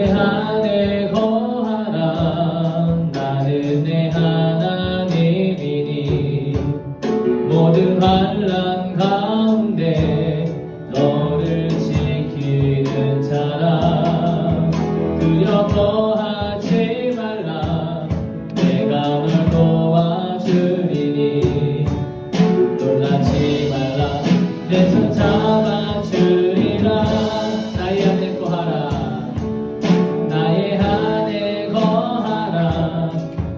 내 안에 거하라. 나는 내 하나님이니 모든 환난 가운데 너를 지키는 자라. 두려워하지 말라. 내가 널 도와주리니 놀라지 말라. 내 손 잡아주리라. 나의 안에 거하라. 나의 안에 거하라.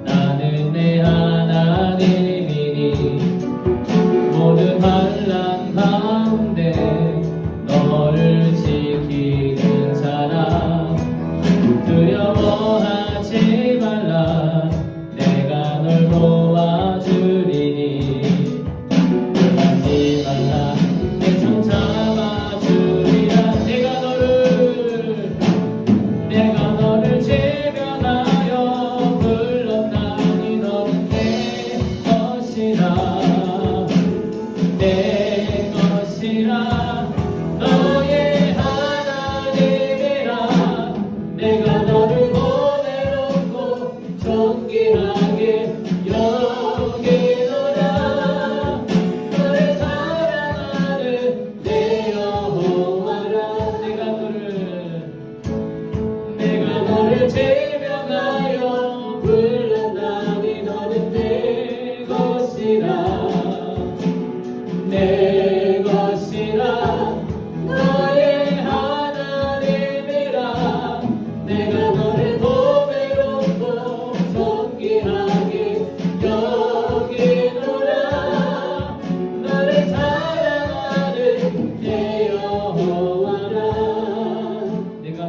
나는 내 하나님이니 모든 환난 가운데 너를 지키는 자라. 두려워하지 말라. 내가 널 도와주리니 놀라지 말라. 내 손 잡아주리라. 내가 너를 제명하여 불렀나니 너는 내 것이라. 내 것이라. 너의 하나님이라. 내가 너를 보내놓고 존귀하게 여기노라. 너를 사랑하는 내 여호와라. 내가 너를 제명하여 불렀나니 너는 내 것이라. 내 것이라. 너의 하나님이라. 내가 너를 보배롭고 존귀하게 여기노라. 너를 사랑하는 내 여호와라. 내가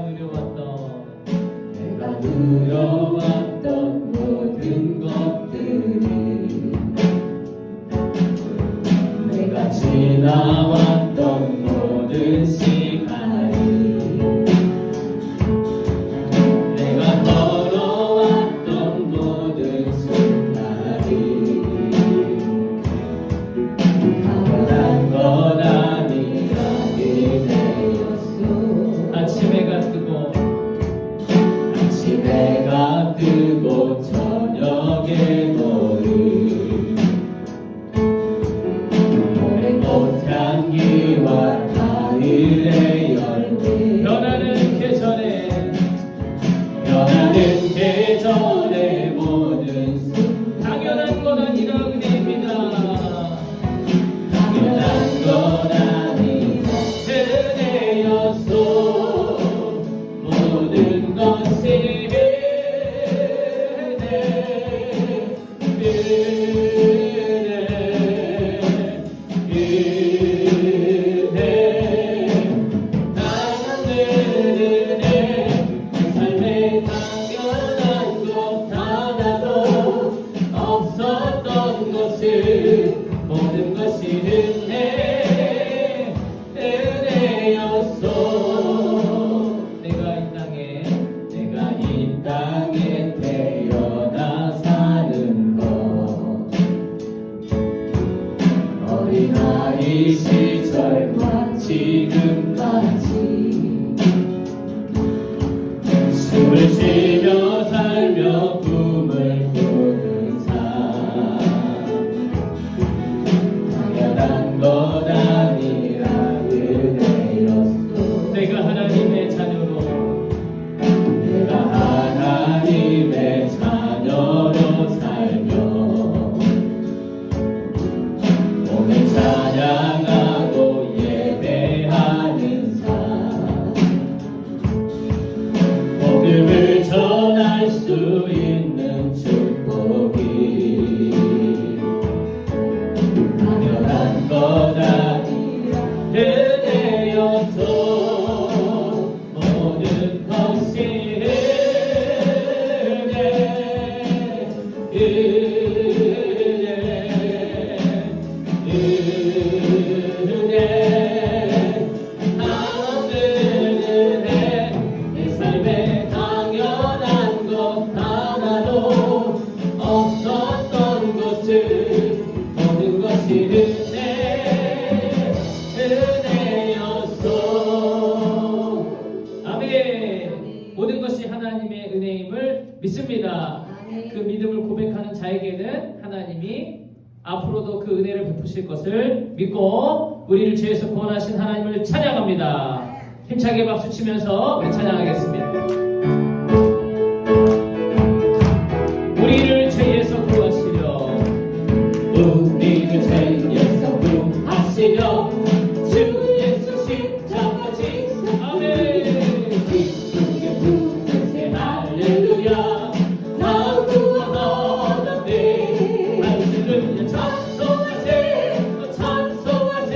누려왔던 모든 것들이 내가 지나왔던 모든 시간이 내가 걸어왔던 모든 순간이 당연한 것 아니라게 되었소. 아침해가 뜨고 저녁에 너를 봄의 꽃향기와 가을의 열매 변하는 계절의 모든 순간 당연한 건 아니라 은혜입니다. 당연한 건 아니라 은혜였소. 모든 것이 모든 것이 은혜였소. 내가 이 땅에 태어나 사는 것 어린아이 시절과 지금까지 숨을 쉬며 살며 꿈을 꾸는 삶 당연한 것 아니라 은혜였소. 내가 하나님의 자녀로 살며 오늘 찬양하고 예배하는 삶 복음을 전할 수 있는 축복이 당연한 것 아니라 은혜였소. 모든 것이 내 삶에 당연한 것 하나도 없었던 것을 모든 것이 은혜였소. 믿습니다. 그 믿음을 고백하는 자에게는 하나님이 앞으로도 그 은혜를 베푸실 것을 믿고 우리를 죄에서 구원하신 하나님을 찬양합니다. 힘차게 박수 치면서 우리 찬양하겠습니다. 우리를 죄에서 구하시려 우리를 죄에서 구하시려 주 예수 십자가 지사 아멘 기쁘게 부르세 할렐루야 나 구원하는데 할렐루야 찬송하세 찬송하세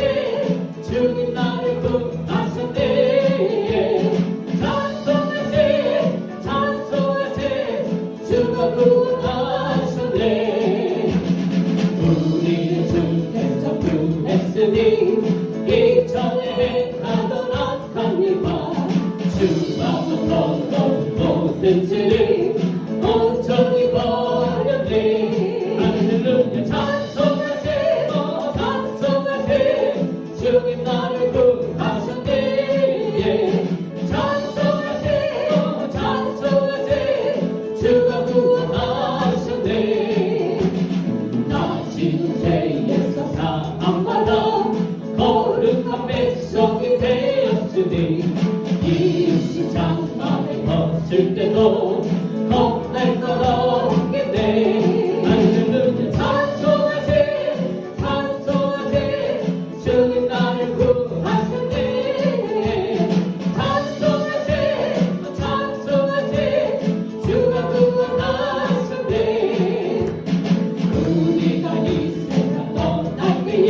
주님 나를 구하셨네 찬송하세 찬송하세 주가 구원하셨네 우리를 주께서 구했으니 이전에 행하던 악한 일과 주마저 떠던 모든 죄를 온전히 버렸네 할렐루야 찬송하세 찬송하세 주님 나를 구하셨네 찬송하세 찬송하세 주가 구원하셨네 다시 죄에서 사함받아 거룩한 백성이 되었으니 이 장막에 벗을 때도 겁날 것 없겠네 할렐루야 찬송하세 찬송하세 주님 나를 구하셨네 찬송하세 찬송하세 주가 구원하셨네 우리가 이 세상 떠날 때에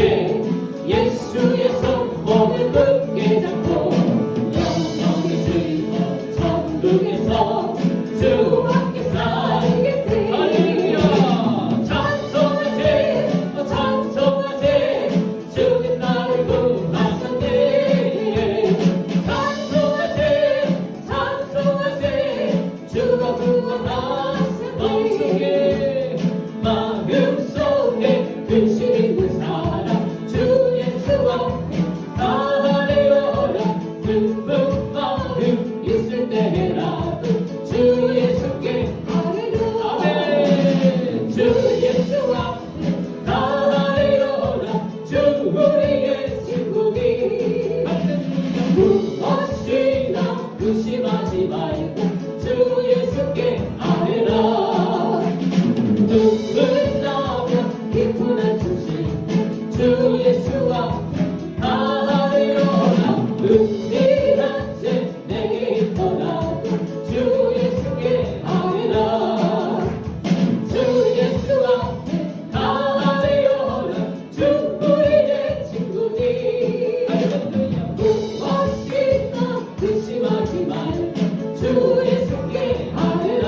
예수의 손목을 굳게 잡고 영원히 즐거운 천국에서 주와 함께 살겠네 할렐루야 찬송하세 찬송하세 주님 나를 구하셨네 찬송하세 찬송하세 주가 구원하셨네 마음속에 근심 있는 사람 주 예수 앞에 나아내어라 슬픈 마음 있을 때라도 주 예수께 아멘 주 예수 앞에 나아내어라 주 우리의 친구니 무엇이나 의심하지 말고 주 예수께 아뢰라 눈물 나면 기쁜 한숨 주 예수 앞에 아뢰어라 은밀한 죄 내게 있더라도 주 예수께 아뢰라 주 예수 앞에 아뢰어라 주 우리의 친구니 할렐루야 무엇이나 의심하지 말고 주 예수께 아뢰라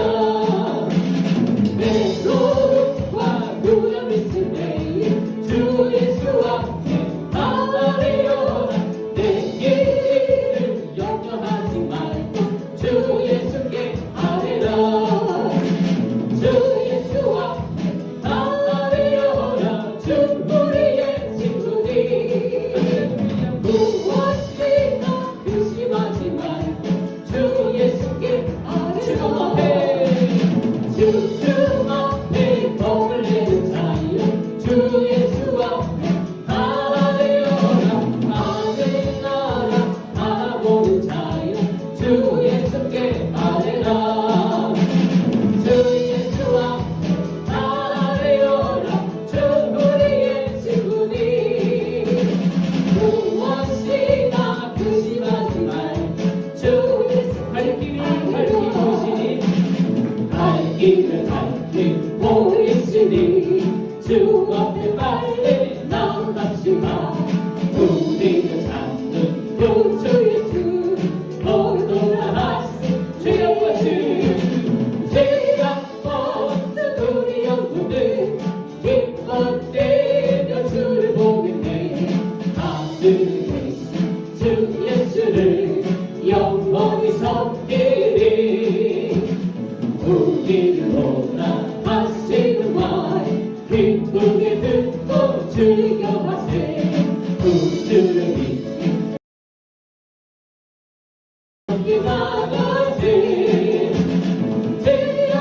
외로움과 두려움 있을 때에 주 예수 앞에 아뢰어라 내 길을 염려하지 말고 주 예수께 아뢰라 주 예수 앞에 아뢰어라 주 우리의 친구니 무엇이나 의심하지 말고 주 예수께 아뢰라 주님 앞에 복을 내는 자여 주 예수 앞에 아뢰어라 아멘 나라 바라보는 자여 주 예수께 아뢰라 주 예수 앞에 아뢰어라 주 우리의 친구니 무엇이나 의심하지 말고 주 예수 갈 길을 밝히시니 갈 길을 밝히고 있으니 주 앞에 빨리 나갑시다 우리를 찾는 주 예수 모두가 하신 죄악 버스 죄악 버스 우리 영혼을 기뻐되며 주를 보겠네 하늘에 계신 주 예수를 영원히 섬기리 우리를 오라 하시는 말 기쁘게 듣고 즐겨하세 구주를 믿기 나가세 죄악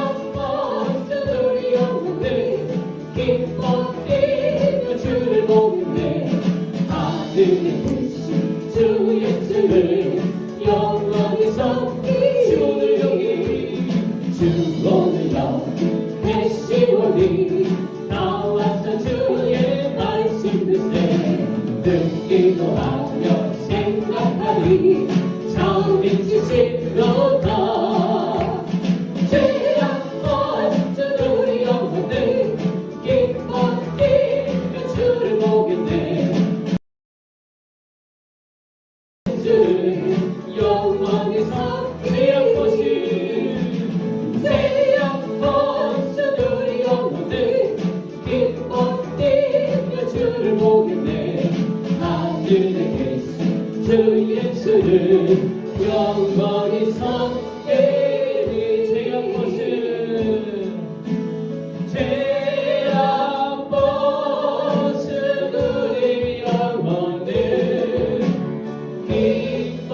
예수를 영원히 섬기 주를 여기 주오늘여 배시오리 나와서 주의 말씀 듣세 듣기도 하며 생각하리 참이 지시로다 죄악 없은 우리 영혼들 기뻐 뛰며 주를 보겠네 예수를 영원히 섬기는 것을 죄악 없은 우리 영혼들 기뻐 뛰며 주를 보겠네 하늘에 계신 주 예수를 영원히 섬기리 죄악 벗은 죄악 벗은 우리 영혼을 기뻐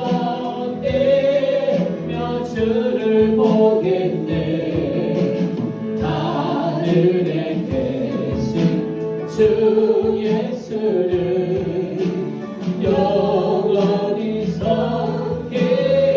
뛰며 주를 보겠네 하늘에 계신 주 예수를 영원히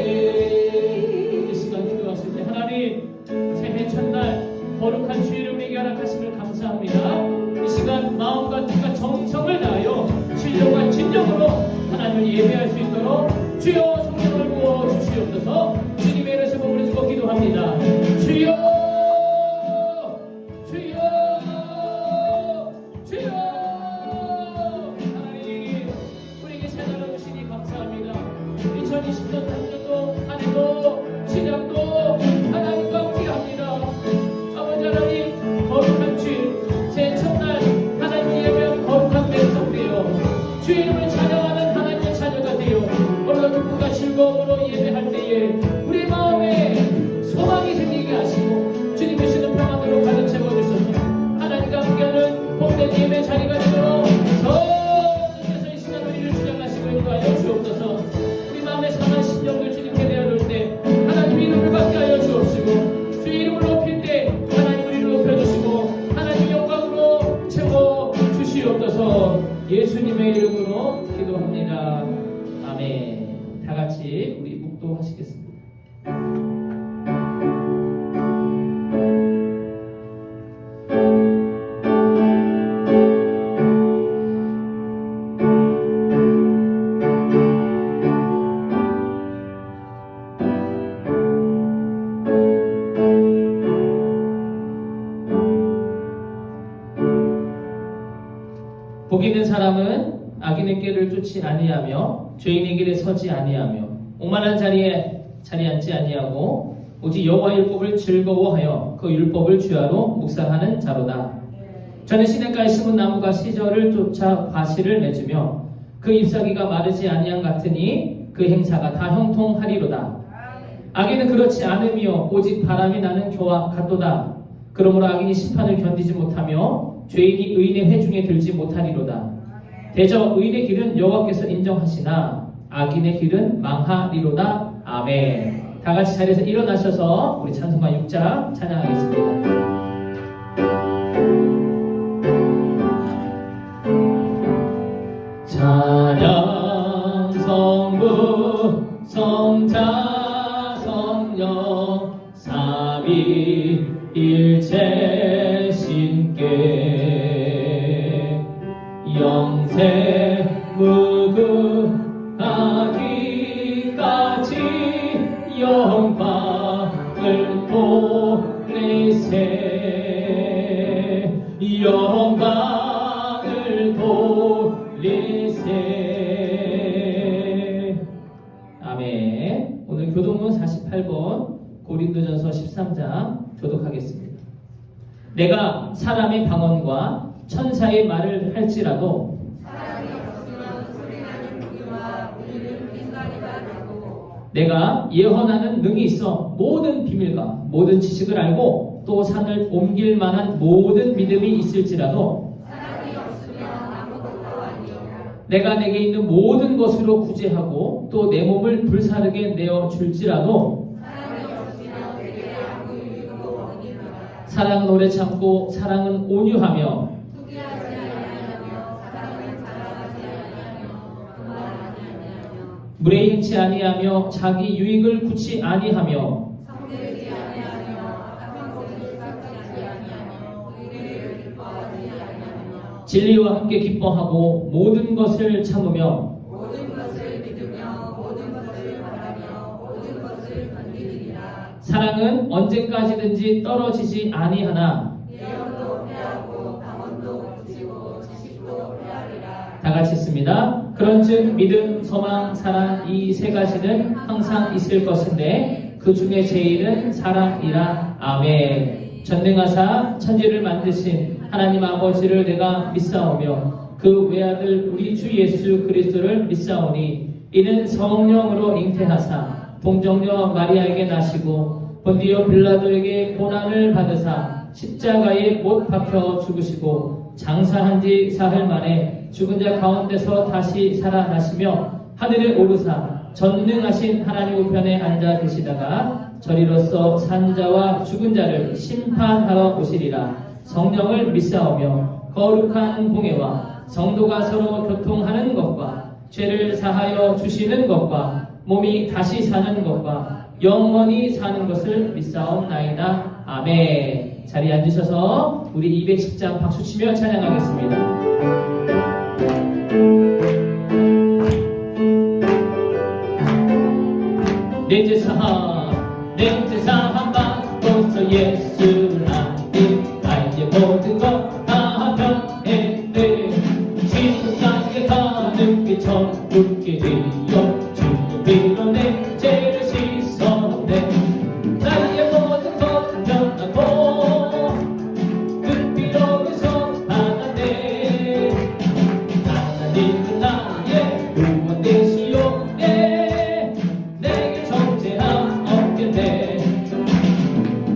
섬기리 이 시간 기도하실 때 하나님 새해 첫날 거룩한 주일을 우리에게 허락하심을 감사합니다. 이 시간 마음과 뜻과 정성을 다하여 신령과 진정으로 하나님을 예배할 수 있도록 주여 성령을 부어 주시옵소서. 주님의 이름에서 부르짖고 기도합니다. 주여 주여 주여 하나님 우리에게 새 나라 주시니 감사합니다. 2023년도 한 해도 시작도 하나님과 함께합니다. 아버지 하나님 거룩한 주일 새 첫날 하나님 예배하는 거룩한 백성되어 주의 이름을 찬양하는 하나님의 자녀가 되어 오늘도 기쁨과 즐거움으로 예배할 때에 우리 마음에 소망이 생기게 하시고 주님 주시는 평안으로 가득 채워주셔서 하나님과 함께하는 복된 예배 자리가 되도록 선에서 이 시간 우리를 주장하시고 인도하여 주옵소서. 우리 마음에 상한 심령들 주님께 내어놓을 때 하나님 이름을 받게 하여 주옵시고 주의 이름을 높일 때 하나님 우리를 높여주시고 하나님 영광으로 채워주시옵소서. 예수님의 이름으로 기도합니다. 아멘. 다같이 우리 묵도하시겠습니다. 복 있는 사람은 악인의 길을 쫓지 아니하며 죄인의 길에 서지 아니하며 오만한 자리에 자리 앉지 아니하고 오직 여호와의 율법을 즐거워하여 그 율법을 주야로 묵상하는 자로다. 저는 시냇가에 심은 나무가 시절을 쫓아 과실을 맺으며 그 잎사귀가 마르지 아니한 같으니 그 행사가 다 형통하리로다. 악인은 그렇지 않으며 오직 바람이 나는 교와 같도다. 그러므로 악인이 심판을 견디지 못하며 죄인이 의인의 회중에 들지 못하리로다. 대저 의인의 길은 여호와께서 인정하시나 악인의 길은 망하리로다. 아멘. 다같이 자리에서 일어나셔서 우리 찬송가 6장 찬양하겠습니다. 찬양 성부 성자 성령 삼위일체 신께 영생 무궁하기까지 영광을 돌리세 영광을 돌리세. 아멘. 오늘 교독문 48번 고린도전서 13장 교독하겠습니다. 내가 사람의 방언과 천사의 말을 할지라도 내가 예언하는 능이 있어 모든 비밀과 모든 지식을 알고 또 산을 옮길 만한 모든 믿음이 있을지라도 내가 내게 있는 모든 것으로 구제하고 또 내 몸을 불사르게 내어 줄지라도 사랑은 오래 참고 사랑은 온유하며 무례히 행치 아니하며 자기 유익을 굳이 아니하며 성내지 아니하며 악한 것을 깎지 아니하며 의를 기뻐하지 아니하며 진리와 함께 기뻐하고 모든 것을 참으며 모든 것을 믿으며 모든 것을 바라며 모든 것을 견디리라. 사랑은 언제까지든지 떨어지지 아니하나 예언도 패하고 방언도 그치고 지식도 패하리라. 다 같이 있습니다. 그런즉 믿음, 소망, 사랑 이 세 가지는 항상 있을 것인데 그 중에 제일은 사랑이라. 아멘. 전능하사 천지를 만드신 하나님 아버지를 내가 믿사오며 그 외아들 우리 주 예수 그리스도를 믿사오니 이는 성령으로 잉태하사 동정녀 마리아에게 나시고 본디오 빌라도에게 고난을 받으사 십자가에 못 박혀 죽으시고 장사한 지 사흘 만에 죽은 자 가운데서 다시 살아나시며 하늘에 오르사 전능하신 하나님 우편에 앉아 계시다가 저리로서 산자와 죽은 자를 심판하러 오시리라. 성령을 믿사오며 거룩한 공예와 성도가 서로 교통하는 것과 죄를 사하여 주시는 것과 몸이 다시 사는 것과 영원히 사는 것을 믿사옵나이다. 아멘. 자리에 앉으셔서 우리 210장 박수치며 찬양하겠습니다. 내 제사함 받고서 예수를 하니 나의 모든 것 다 변했네. 지금까지 가는 게 천국이 되어 주의 피로 내 죄를 씻었네. 나의 모든 것 변하고 그 피로 구속받았네. 하나님은 나의 구원 되시오네. 내게 정죄함 없게 돼.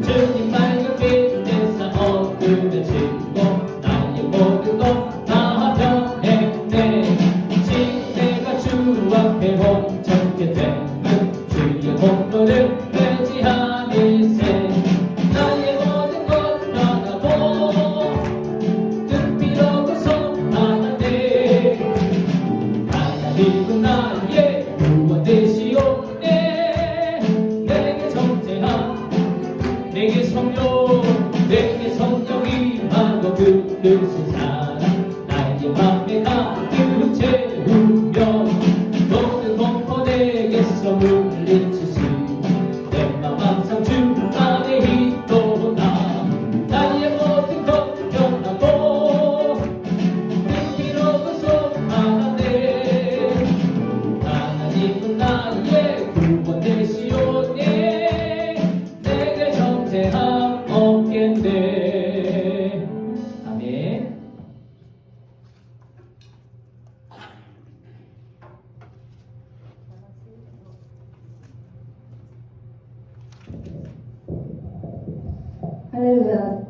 주님 맑은 빛 내사 어둠에 지고 나의 모든 것 다 변했네. 지금 내가 주 앞에 홍천게 되면 주의 공로를 회지하리세. 나의 모든 것 변하고 그 피로 구속받았네. 하나님은 나의 구원 되시오네. 내게 정죄함 내게 성령 임하고 그릇을 사랑 나의 맘에 가득 채우며 모든 공포 내게서 물리치시 내 맘 항상 주 안에 있도다. 나의 모든 것 변하고 그 피로 구속받았네. 하나님은 나의 구원 되시오네. 내게 정죄함 없겠네. 아멘. 할렐루야.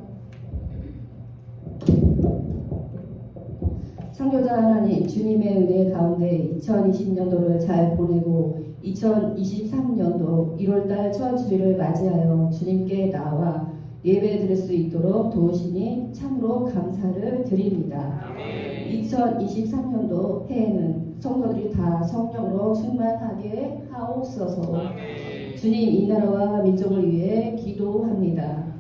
창조자 하나님, 주님의 은혜 가운데 2020년도를 잘 보내고 2023년도 1월달 첫 주일을 맞이하여 주님께 나와 예배 드릴 수 있도록 도우시니 참으로 감사를 드립니다. 2023년도 해에는 성도들이 다 성령으로 충만하게 하옵소서. 주님 이 나라와 민족을 위해 기도합니다.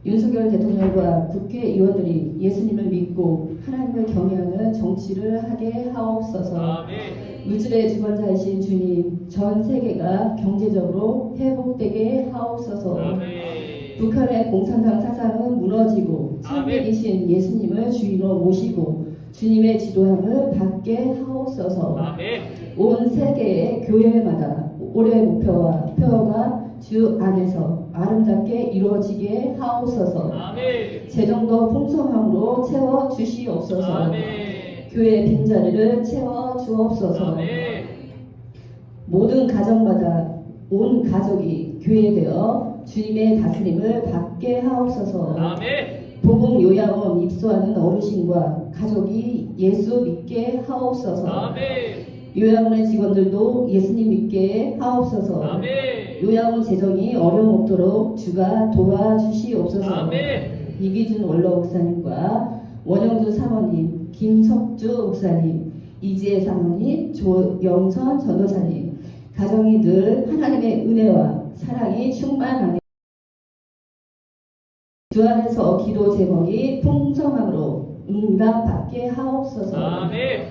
윤석열 대통령과 국회의원들이 예수님을 믿고 하나님을 경외하는 정치를 하게 하옵소서. 물질의 주권자이신 주님, 전 세계가 경제적으로 회복되게 하옵소서. 북한의 공산당 사상은 무너지고 참되이신 예수님을 주인으로 모시고 주님의 지도함을 받게 하옵소서. 온 세계의 교회마다 올해의 목표와 표어가 주 안에서 아름답게 이루어지게 하옵소서. 재정도 풍성함으로 채워 주시옵소서. 교회 빈자리를 채워 주옵소서. 모든 가정마다 온 가족이 교회되어 주님의 다스림을 받게 하옵소서. 복음 요양원 입소하는 어르신과 가족이 예수 믿게 하옵소서. 요양원의 직원들도 예수님 믿게 하옵소서. 요양원 재정이 어려움 없도록 주가 도와주시옵소서. 이기준 원로 목사님과 원영주 사모님, 김석주 목사님, 이지혜 사모님, 조영선 전도사님, 가정이 늘 하나님의 은혜와 사랑이 충만하게 주 안에서 기도 제목이 풍성함으로 응답받게 하옵소서. 아멘.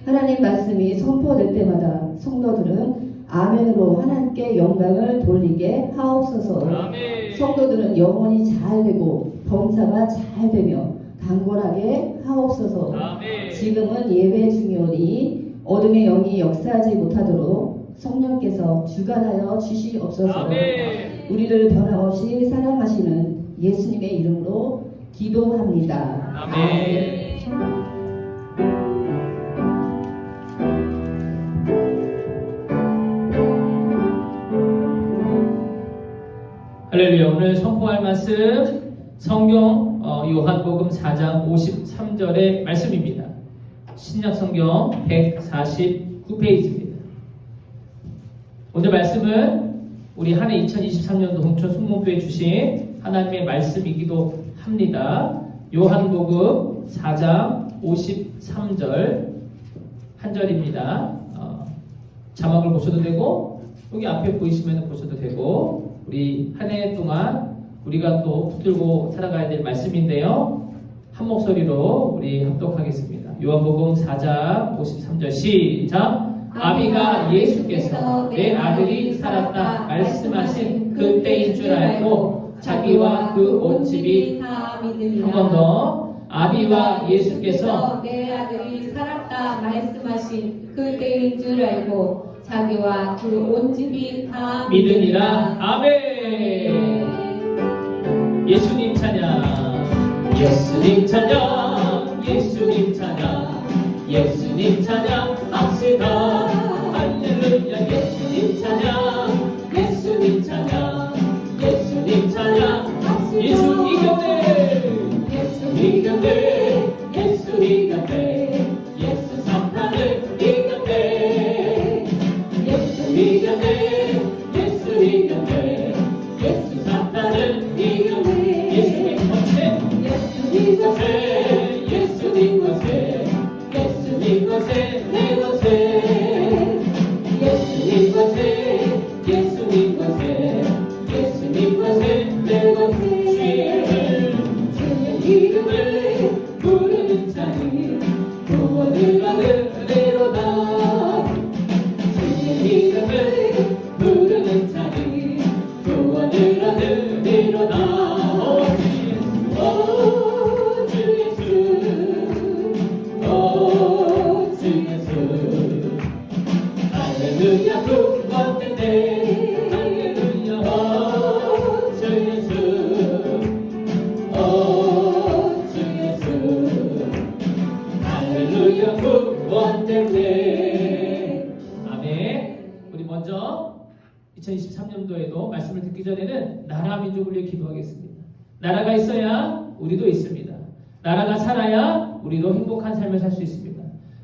하나님 말씀이 선포될 때마다 성도들은 아멘으로 하나님께 영광을 돌리게 하옵소서. 아멘. 성도들은 영혼이 잘 되고 범사가 잘 되며 강건하게 하옵소서. 아멘. 지금은 예배 중이오니 어둠의 영이 역사하지 못하도록 성령께서 주관하여 주시옵소서. 아멘. 우리를 변함없이 사랑하시는 예수님의 이름으로 기도합니다. 아멘. 할렐루야. 오늘 선포할 말씀 성경 요한복음 4장 53절의 말씀입니다. 신약성경 149페이지입니다. 오늘 말씀은 우리 한 해 2023년도 홍천 숙문교회 주신 하나님의 말씀이기도 합니다. 요한복음 4장 53절 한 절입니다. 자막을 보셔도 되고 여기 앞에 보이시면 보셔도 되고 우리 한 해 동안 우리가 또 붙들고 살아가야 될 말씀인데요. 한 목소리로 우리 합독하겠습니다. 요한복음 4장 53절 시작. 아비가 예수께서 내 아들이 살았다 말씀하신 그때인 줄 알고 자기와 그 온 집이 다 한 믿으리라. 번 더. 아비와 예수께서 내 아들이 살았다 말씀하신 그때인 줄 알고 자기와 그 온 집이 다 믿으니라. 아멘. 예수님 찬양, 예수님 찬양, 예수님 찬양, 예수님 찬양 합시다. 할렐루야. 예수님 찬양, 예수님 찬양, 예수님 찬양. 예수 이겼네, 예수 이겼네, 예수 이겼네, 예수 사탄을 이겼네, 예수 이겼네, 예수 이겼네, 예수 사탄을 이겼네. 예수님 것에, 예수님 것에, 예수님 것에, 예수님 것에, 내 것에, 예수님 것에, 예수님 것에, 예수님 것에, 내 것에. 주의 이름을 부르는 자는 구원을 얻으리로다. 주의 이름을 부르는 자는 구원을 얻으리로다. 오 주 예수, 오 주 예수, 할렐루야. 구원되네, 할렐루야. 오 주 예수, 오 주 예수, 할렐루야. 구원되네. 아멘. 우리 먼저 2023년도에도 말씀을 듣기 전에는 나라 민족을 위해 기도하겠습니다. 나라가 있어야 우리도 있습니다. 나라가 살아야 우리도 행복한 삶을 살 수 있습니다.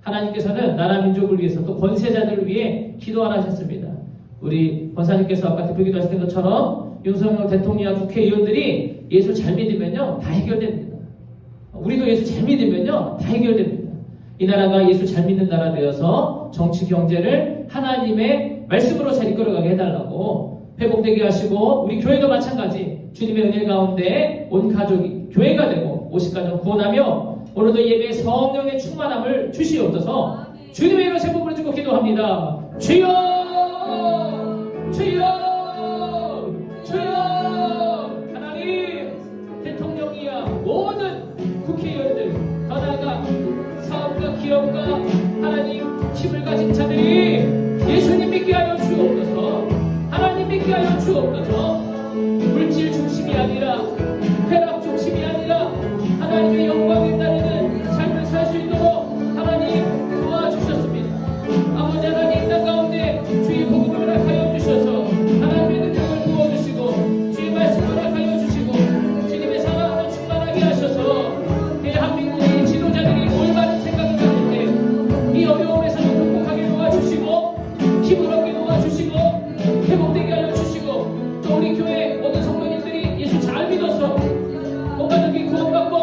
하나님께서는 나라 민족을 위해서 또 권세자들을 위해 기도하라 하셨습니다. 우리 권사님께서 아까 대표 기도하셨던 것처럼 윤석열 대통령과 국회의원들이 예수 잘 믿으면요 다 해결됩니다. 우리도 예수 잘 믿으면요 다 해결됩니다. 이 나라가 예수 잘 믿는 나라 되어서 정치 경제를 하나님의 말씀으로 잘 이끌어가게 해달라고 회복되게 하시고, 우리 교회도 마찬가지 주님의 은혜 가운데 온 가족이 교회가 되고 50가정 구원하며 오늘도 예배에 성령의 충만함을 주시옵소서. 주님의 이름 세 번 부르짖고 기도합니다. 주여, 주여, 주여. 하나님, 대통령이야 모든 국회의원들, 더 나아가 사업가, 기업가, 하나님 힘을 가진 자들이 예수님 믿게 하여 주옵소서. 하나님 믿게 하여 주옵소서. 물질 중심이 아니라 쾌락 중심이 아니라 하나님의 영광을 따르는 삶을 살 수 있도록 하나님 도와주셨습니다. 아버지 하나님, 이 땅 가운데 주의 복음을 허락하여 주셔서 하나님의 능력을 부어주시고 주의 말씀을 허락하여 주시고 주님의 사랑으로 충만하게 하셔서 대한민국의 지도자들이 올바른 생각을 가질 때 이 어려움에서도 극복하게 도와주시고 힘을 얻게 도와주시고 회복되게 하여 주시고, 또 우리 교회 모든 성도님들이 예수 잘 믿어서 온 가족이 구원받고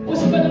50가정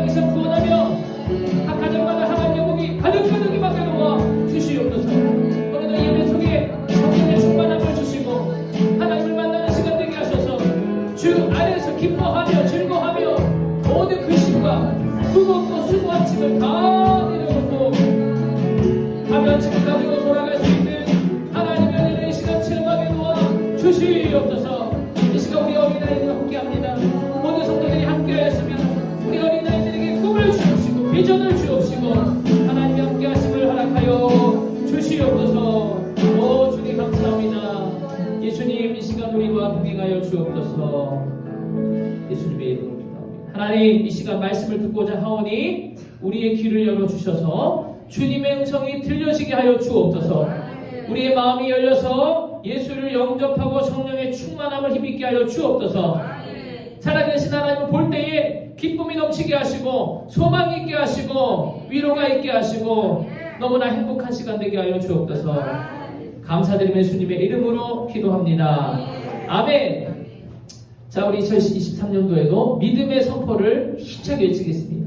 하여 주옵소서. 예수님의 이름으로 기도합니다. 하나님, 이 시간 말씀을 듣고자 하오니 우리의 귀를 열어주셔서 주님의 음성이 들려지게 하여 주옵소서. 우리의 마음이 열려서 예수를 영접하고 성령의 충만함을 힘있게 하여 주옵소서. 살아계신 하나님을 볼 때에 기쁨이 넘치게 하시고 소망이 있게 하시고 위로가 있게 하시고 너무나 행복한 시간 되게 하여 주옵소서. 감사드리며 예수님의 이름으로 기도합니다. 아멘. 자, 우리 2023년도에도 믿음의 선포를 힘차게 외치겠습니다.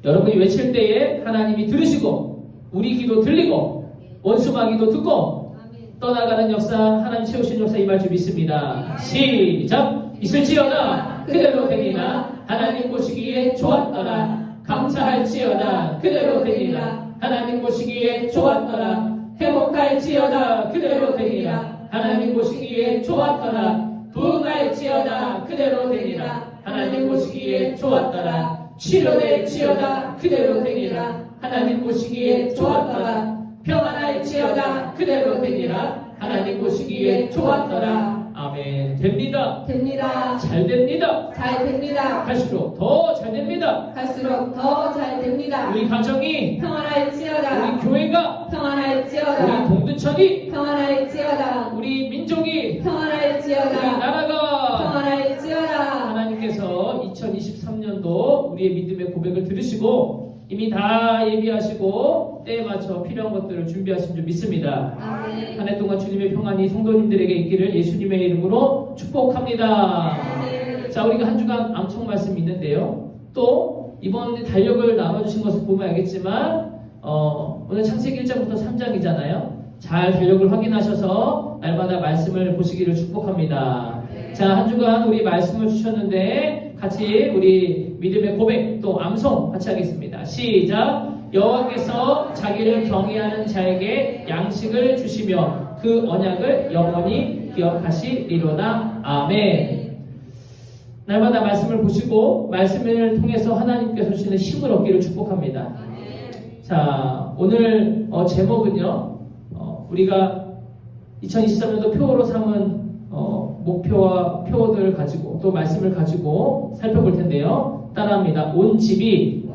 여러분이 외칠 때에 하나님이 들으시고 우리 기도 들리고 원수마 기도 듣고 떠나가는 역사, 하나님 채우신 역사 임할 줄 믿습니다. 시작! 있을지어다 그대로 되니라. 하나님 보시기에 좋았더라. 감사할지어다 그대로 되니라. 하나님 보시기에 좋았더라. 회복할지어다 그대로 되니라. 하나님 보시기에 좋았더라. 부흥할지어다 그대로 되니라. 하나님 보시기에 좋았더라. 치료될지어다 그대로 되니라. 하나님 보시기에 좋았더라. 평안할지어다 그대로 되니라. 하나님 보시기에 좋았더라. 아멘. 됩니다. 됩니다. 잘 됩니다. 잘 됩니다. 갈수록 더 잘 됩니다. 갈수록 더 잘 됩니다. 우리 가정이, 평안할지어다. 우리 교회가, 평안할지어다. 우리 동두천이, 평안할지어다. 우리 민족이, 우리 평안할지어다. 나라가 평안할지어다. 하나님께서 2023년도 우리의 믿음의 고백을 들으시고 이미 다 예비하시고 때에 맞춰 필요한 것들을 준비하신 줄 믿습니다. 아멘. 한 해 동안 주님의 평안이 성도님들에게 있기를 예수님의 이름으로 축복합니다. 아멘. 자, 우리가 한 주간 암송 말씀이 있는데요. 또 이번 달력을 나눠주신 것을 보면 알겠지만 오늘 창세기 1장부터 3장이잖아요. 잘 달력을 확인하셔서 날마다 말씀을 보시기를 축복합니다. 자, 한 주간 우리 말씀을 주셨는데 같이 우리 믿음의 고백 또 암송 같이 하겠습니다. 시작! 여호와께서 자기를 경외하는 자에게 양식을 주시며 그 언약을 영원히 기억하시리로다. 아멘. 날마다 말씀을 보시고 말씀을 통해서 하나님께서 주시는 힘을 얻기를 축복합니다. 자, 오늘 제목은요. 우리가 2023년도 표어로 삼은 목표와 표어들을 가지고 또 말씀을 가지고 살펴볼 텐데요. 따라합니다. 온 집이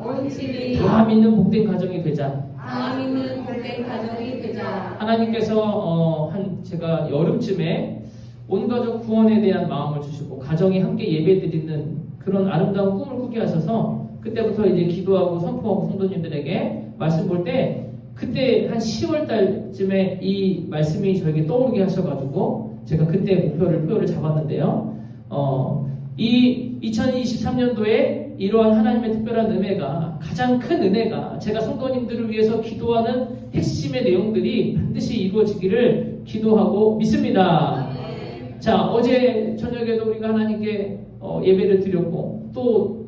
다 믿는 복된 가정이 되자. 다 믿는 복된 가정이 되자. 하나님께서 제가 여름쯤에 온 가족 구원에 대한 마음을 주시고 가정이 함께 예배드리는 그런 아름다운 꿈을 꾸게 하셔서 그때부터 이제 기도하고 선포하고 성도님들에게 말씀 볼 때 그때 한 10월 달쯤에 이 말씀이 저에게 떠오르게 하셔가지고 제가 그때 표를 잡았는데요. 이 2023년도에 이러한 하나님의 특별한 은혜가 가장 큰 은혜가 제가 성도님들을 위해서 기도하는 핵심의 내용들이 반드시 이루어지기를 기도하고 믿습니다. 자, 어제 저녁에도 우리가 하나님께 예배를 드렸고 또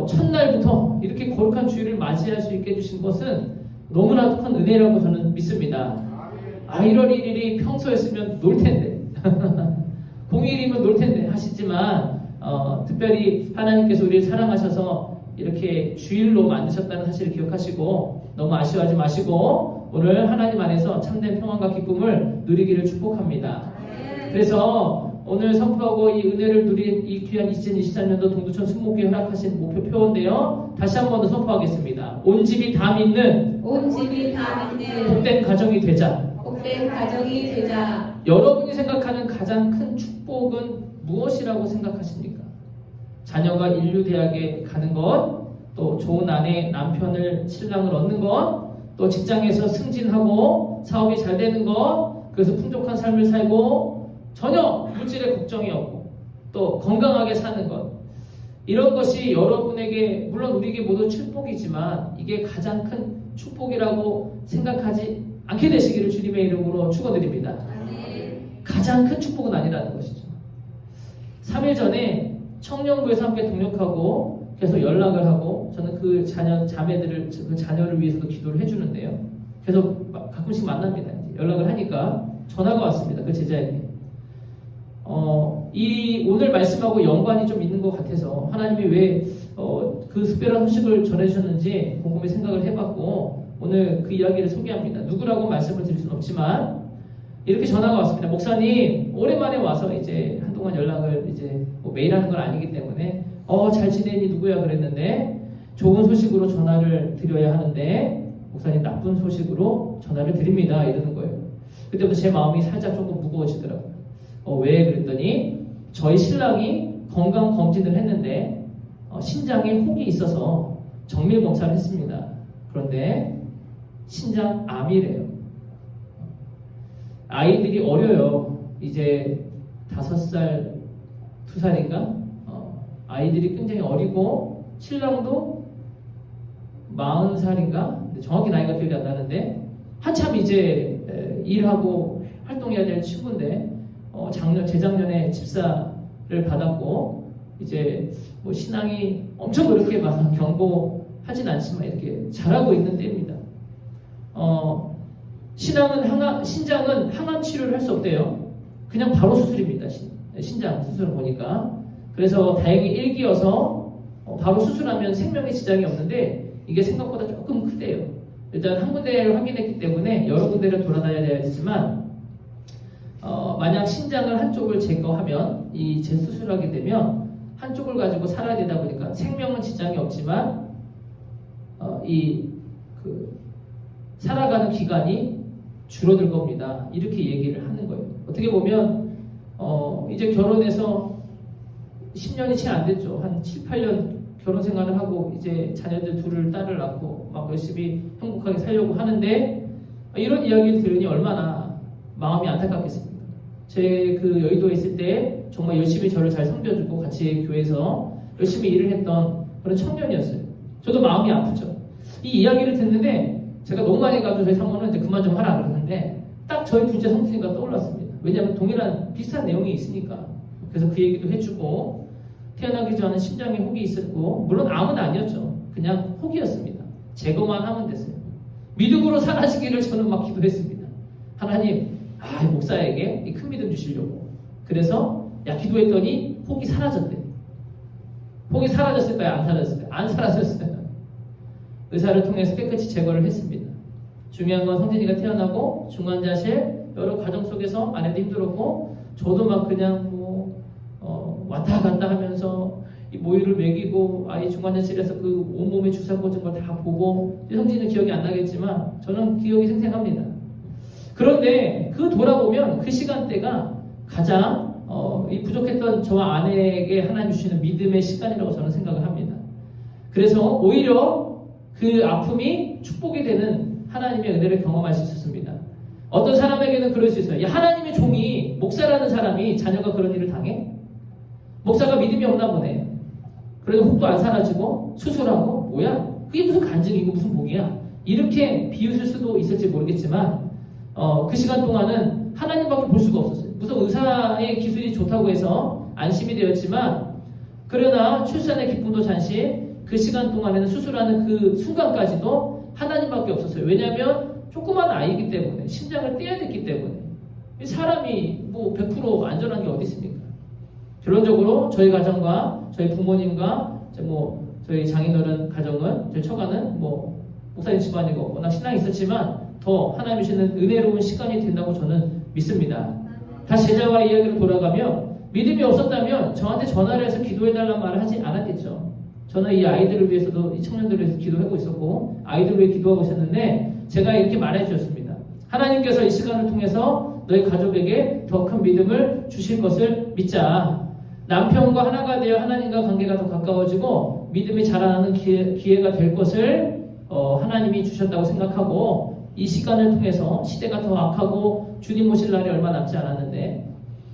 첫날부터 이렇게 거룩한 주일을 맞이할 수 있게 해주신 것은 너무나도 큰 은혜라고 저는 믿습니다. 1월 1일이 평소였으면 놀 텐데 공휴일이면 놀 텐데 하시지만 특별히 하나님께서 우리를 사랑하셔서 이렇게 주일로 만드셨다는 사실을 기억하시고 너무 아쉬워하지 마시고 오늘 하나님 안에서 참된 평안과 기쁨을 누리기를 축복합니다. 그래서 오늘 선포하고 이 은혜를 누린 이 귀한 2024년도 동두천 순목교회 허락하신 목표 표어인데요. 다시 한 번 더 선포하겠습니다. 온 집이 다 믿는 복된 가정이 되자. 복된 가정이 되자. 여러분이 생각하는 가장 큰 축복은 무엇이라고 생각하십니까? 자녀가 인류대학에 가는 것, 또 좋은 아내, 남편을, 신랑을 얻는 것, 또 직장에서 승진하고 사업이 잘 되는 것, 그래서 풍족한 삶을 살고 전혀 물질의 걱정이 없고 또 건강하게 사는 것, 이런 것이 여러분에게 물론 우리에게 모두 축복이지만 이게 가장 큰 축복이라고 생각하지 않게 되시기를 주님의 이름으로 축원드립니다. 가장 큰 축복은 아니라는 것이죠. 3일 전에 청년부에서 함께 동역하고 계속 연락을 하고 저는 그 자매들을 그 자녀를 위해서도 기도를 해주는데요. 계속 가끔씩 만납니다. 연락을 하니까 전화가 왔습니다. 그 제자에게. 이 오늘 말씀하고 연관이 좀 있는 것 같아서 하나님이 왜 그 특별한 소식을 전해주셨는지 곰곰이 생각을 해봤고 오늘 그 이야기를 소개합니다. 누구라고 말씀을 드릴 수는 없지만 이렇게 전화가 왔습니다. 목사님, 오랜만에 와서 이제 한동안 연락을 이제 뭐 매일 하는 건 아니기 때문에 잘 지내니 누구야 그랬는데 좋은 소식으로 전화를 드려야 하는데 목사님 나쁜 소식으로 전화를 드립니다. 이러는 거예요. 그때부터 제 마음이 살짝 조금 무거워지더라고요. 왜 그랬더니 저희 신랑이 건강검진을 했는데 신장에 혹이 있어서 정밀 검사를 했습니다. 그런데 신장암이래요. 아이들이 어려요. 이제 5살, 2살인가? 아이들이 굉장히 어리고 신랑도 40살인가? 정확히 나이가 기억이 안 나는데 한참 이제 일하고 활동해야 될 친구인데 재작년에 집사를 받았고 이제 뭐 신앙이 엄청 그렇게 막 경고하진 않지만 이렇게 잘하고 있는 때입니다. 신장은 항암 치료를 할 수 없대요. 그냥 바로 수술입니다. 신장 수술을 보니까. 그래서 다행히 1기여서 바로 수술하면 생명에 지장이 없는데 이게 생각보다 조금 크대요. 일단 한 군데를 확인했기 때문에 여러 군데를 돌아다녀야 되지만 만약 신장을 한쪽을 제거하면 이 재수술하게 되면 한쪽을 가지고 살아야 되다 보니까 생명은 지장이 없지만 살아가는 기간이 줄어들 겁니다. 이렇게 얘기를 하는 거예요. 어떻게 보면 이제 결혼해서 10년이 채 안 됐죠. 한 7, 8년 결혼 생활을 하고 이제 자녀들 둘을 딸을 낳고 막 열심히 행복하게 살려고 하는데 이런 이야기를 들으니 얼마나 마음이 안타깝겠습니까? 제 그 여의도에 있을 때 정말 열심히 저를 잘 섬겨주고 같이 교회에서 열심히 일을 했던 그런 청년이었어요. 저도 마음이 아프죠. 이 이야기를 듣는데 제가 너무 많이 가지고 저희 사모는 이제 그만 좀 하라 그러는데 딱 저희 둘째 성진이가 떠올랐습니다. 왜냐하면 동일한 비슷한 내용이 있으니까. 그래서 그 얘기도 해주고 태어나기 전에 심장에 혹이 있었고 물론 암은 아니었죠. 그냥 혹이었습니다. 제거만 하면 됐어요. 믿음으로 사라지기를 저는 막 기도했습니다. 하나님, 목사에게 이 큰 믿음 주시려고. 그래서 기도했더니 혹이 사라졌대. 혹이 사라졌을까요? 안 사라졌을까요? 안 사라졌어요. 의사를 통해서 깨끗이 제거를 했습니다. 중요한 건 성진이가 태어나고 중환자실 여러 과정 속에서 아내도 힘들었고 저도 막 그냥 왔다 갔다 하면서 이 모유를 먹이고 아이 중환자실에서 그 온몸에 주사 꽂은 걸 다 보고 성진이는 기억이 안 나겠지만 저는 기억이 생생합니다. 그런데 돌아보면 그 시간대가 가장 이 부족했던 저와 아내에게 하나님 주시는 믿음의 시간이라고 저는 생각을 합니다. 그래서 오히려 그 아픔이 축복이 되는 하나님의 은혜를 경험할 수 있었습니다. 어떤 사람에게는 그럴 수 있어요. 하나님의 종이 목사라는 사람이 자녀가 그런 일을 당해? 목사가 믿음이 없나 보네. 그래도 혹도 안 사라지고 수술하고 뭐야? 그게 무슨 간증이고 무슨 복이야? 이렇게 비웃을 수도 있을지 모르겠지만 그 시간 동안은 하나님밖에 볼 수가 없었어요. 무슨 의사의 기술이 좋다고 해서 안심이 되었지만 그러나 출산의 기쁨도 잠시 그 시간 동안에는 수술하는 그 순간까지도 하나님밖에 없었어요. 왜냐하면 조그만 아이이기 때문에 심장을 떼야 됐기 때문에 사람이 100% 안전한 게 어디 있습니까? 결론적으로 저희 가정과 저희 부모님과 저희 장인어른 가정은 저희 처가는 목사님 집안이고 워낙 신앙이 있었지만 더 하나님 주시는 은혜로운 시간이 된다고 저는 믿습니다. 다시 제자와의 이야기로 돌아가면 믿음이 없었다면 저한테 전화를 해서 기도해달라는 말을 하지 않았겠죠. 저는 이 아이들을 위해서도 이 청년들을 위해서 기도하고 있었고 아이들을 위해 기도하고 있었는데 제가 이렇게 말해 주셨습니다. 하나님께서 이 시간을 통해서 너희 가족에게 더 큰 믿음을 주실 것을 믿자. 남편과 하나가 되어 하나님과 관계가 더 가까워지고 믿음이 자라나는 기회가 될 것을 하나님이 주셨다고 생각하고 이 시간을 통해서 시대가 더 악하고 주님 오실 날이 얼마 남지 않았는데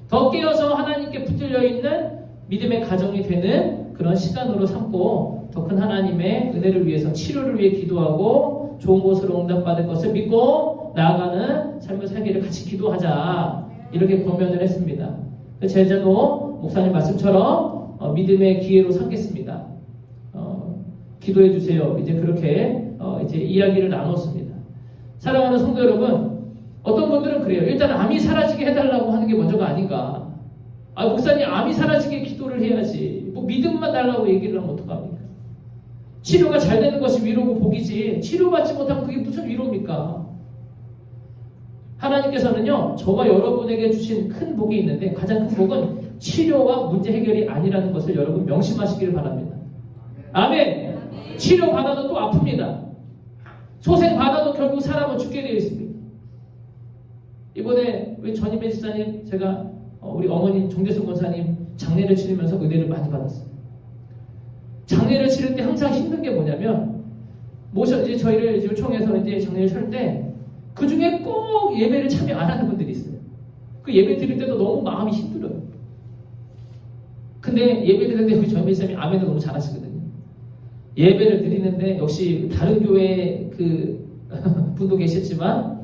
더 깨어서 하나님께 붙들려 있는 믿음의 가정이 되는 그런 시간으로 삼고 더 큰 하나님의 은혜를 위해서 치료를 위해 기도하고 좋은 곳으로 응답받을 것을 믿고 나아가는 삶을 살기를 같이 기도하자 이렇게 권면을 했습니다. 제자도 목사님 말씀처럼 믿음의 기회로 삼겠습니다. 기도해 주세요. 이제 그렇게 이제 이야기를 나눴습니다. 사랑하는 성도 여러분, 어떤 분들은 그래요. 일단 암이 사라지게 해달라고 하는 게 먼저가 아닌가. 목사님 암이 사라지게 기도를 해야지. 믿음만 달라고 얘기를 하면 어떡합니까? 치료가 잘 되는 것이 위로고 복이지 치료받지 못하면 그게 무슨 위로입니까? 하나님께서는요, 저와 여러분에게 주신 큰 복이 있는데 가장 큰 복은 치료와 문제 해결이 아니라는 것을 여러분 명심하시길 바랍니다. 아멘. 치료 받아도 또 아픕니다. 소생 받아도 결국 사람은 죽게 되어 있습니다. 이번에 우리 전임배 집사님, 제가 우리 어머님 정대순 권사님 장례를 치르면서 은혜를 많이 받았어요. 장례를 치를 때 항상 힘든 게 뭐냐면 이제 저희를 요청해서 이제 장례를 치를 때 그 중에 꼭 예배를 참여 안 하는 분들이 있어요. 그 예배 드릴 때도 너무 마음이 힘들어요. 근데 예배 드릴 때 우리 전임배 집사님이 아멘을 너무 잘하시거든요. 예배를 드리는데 역시 다른 교회 그 분도 계셨지만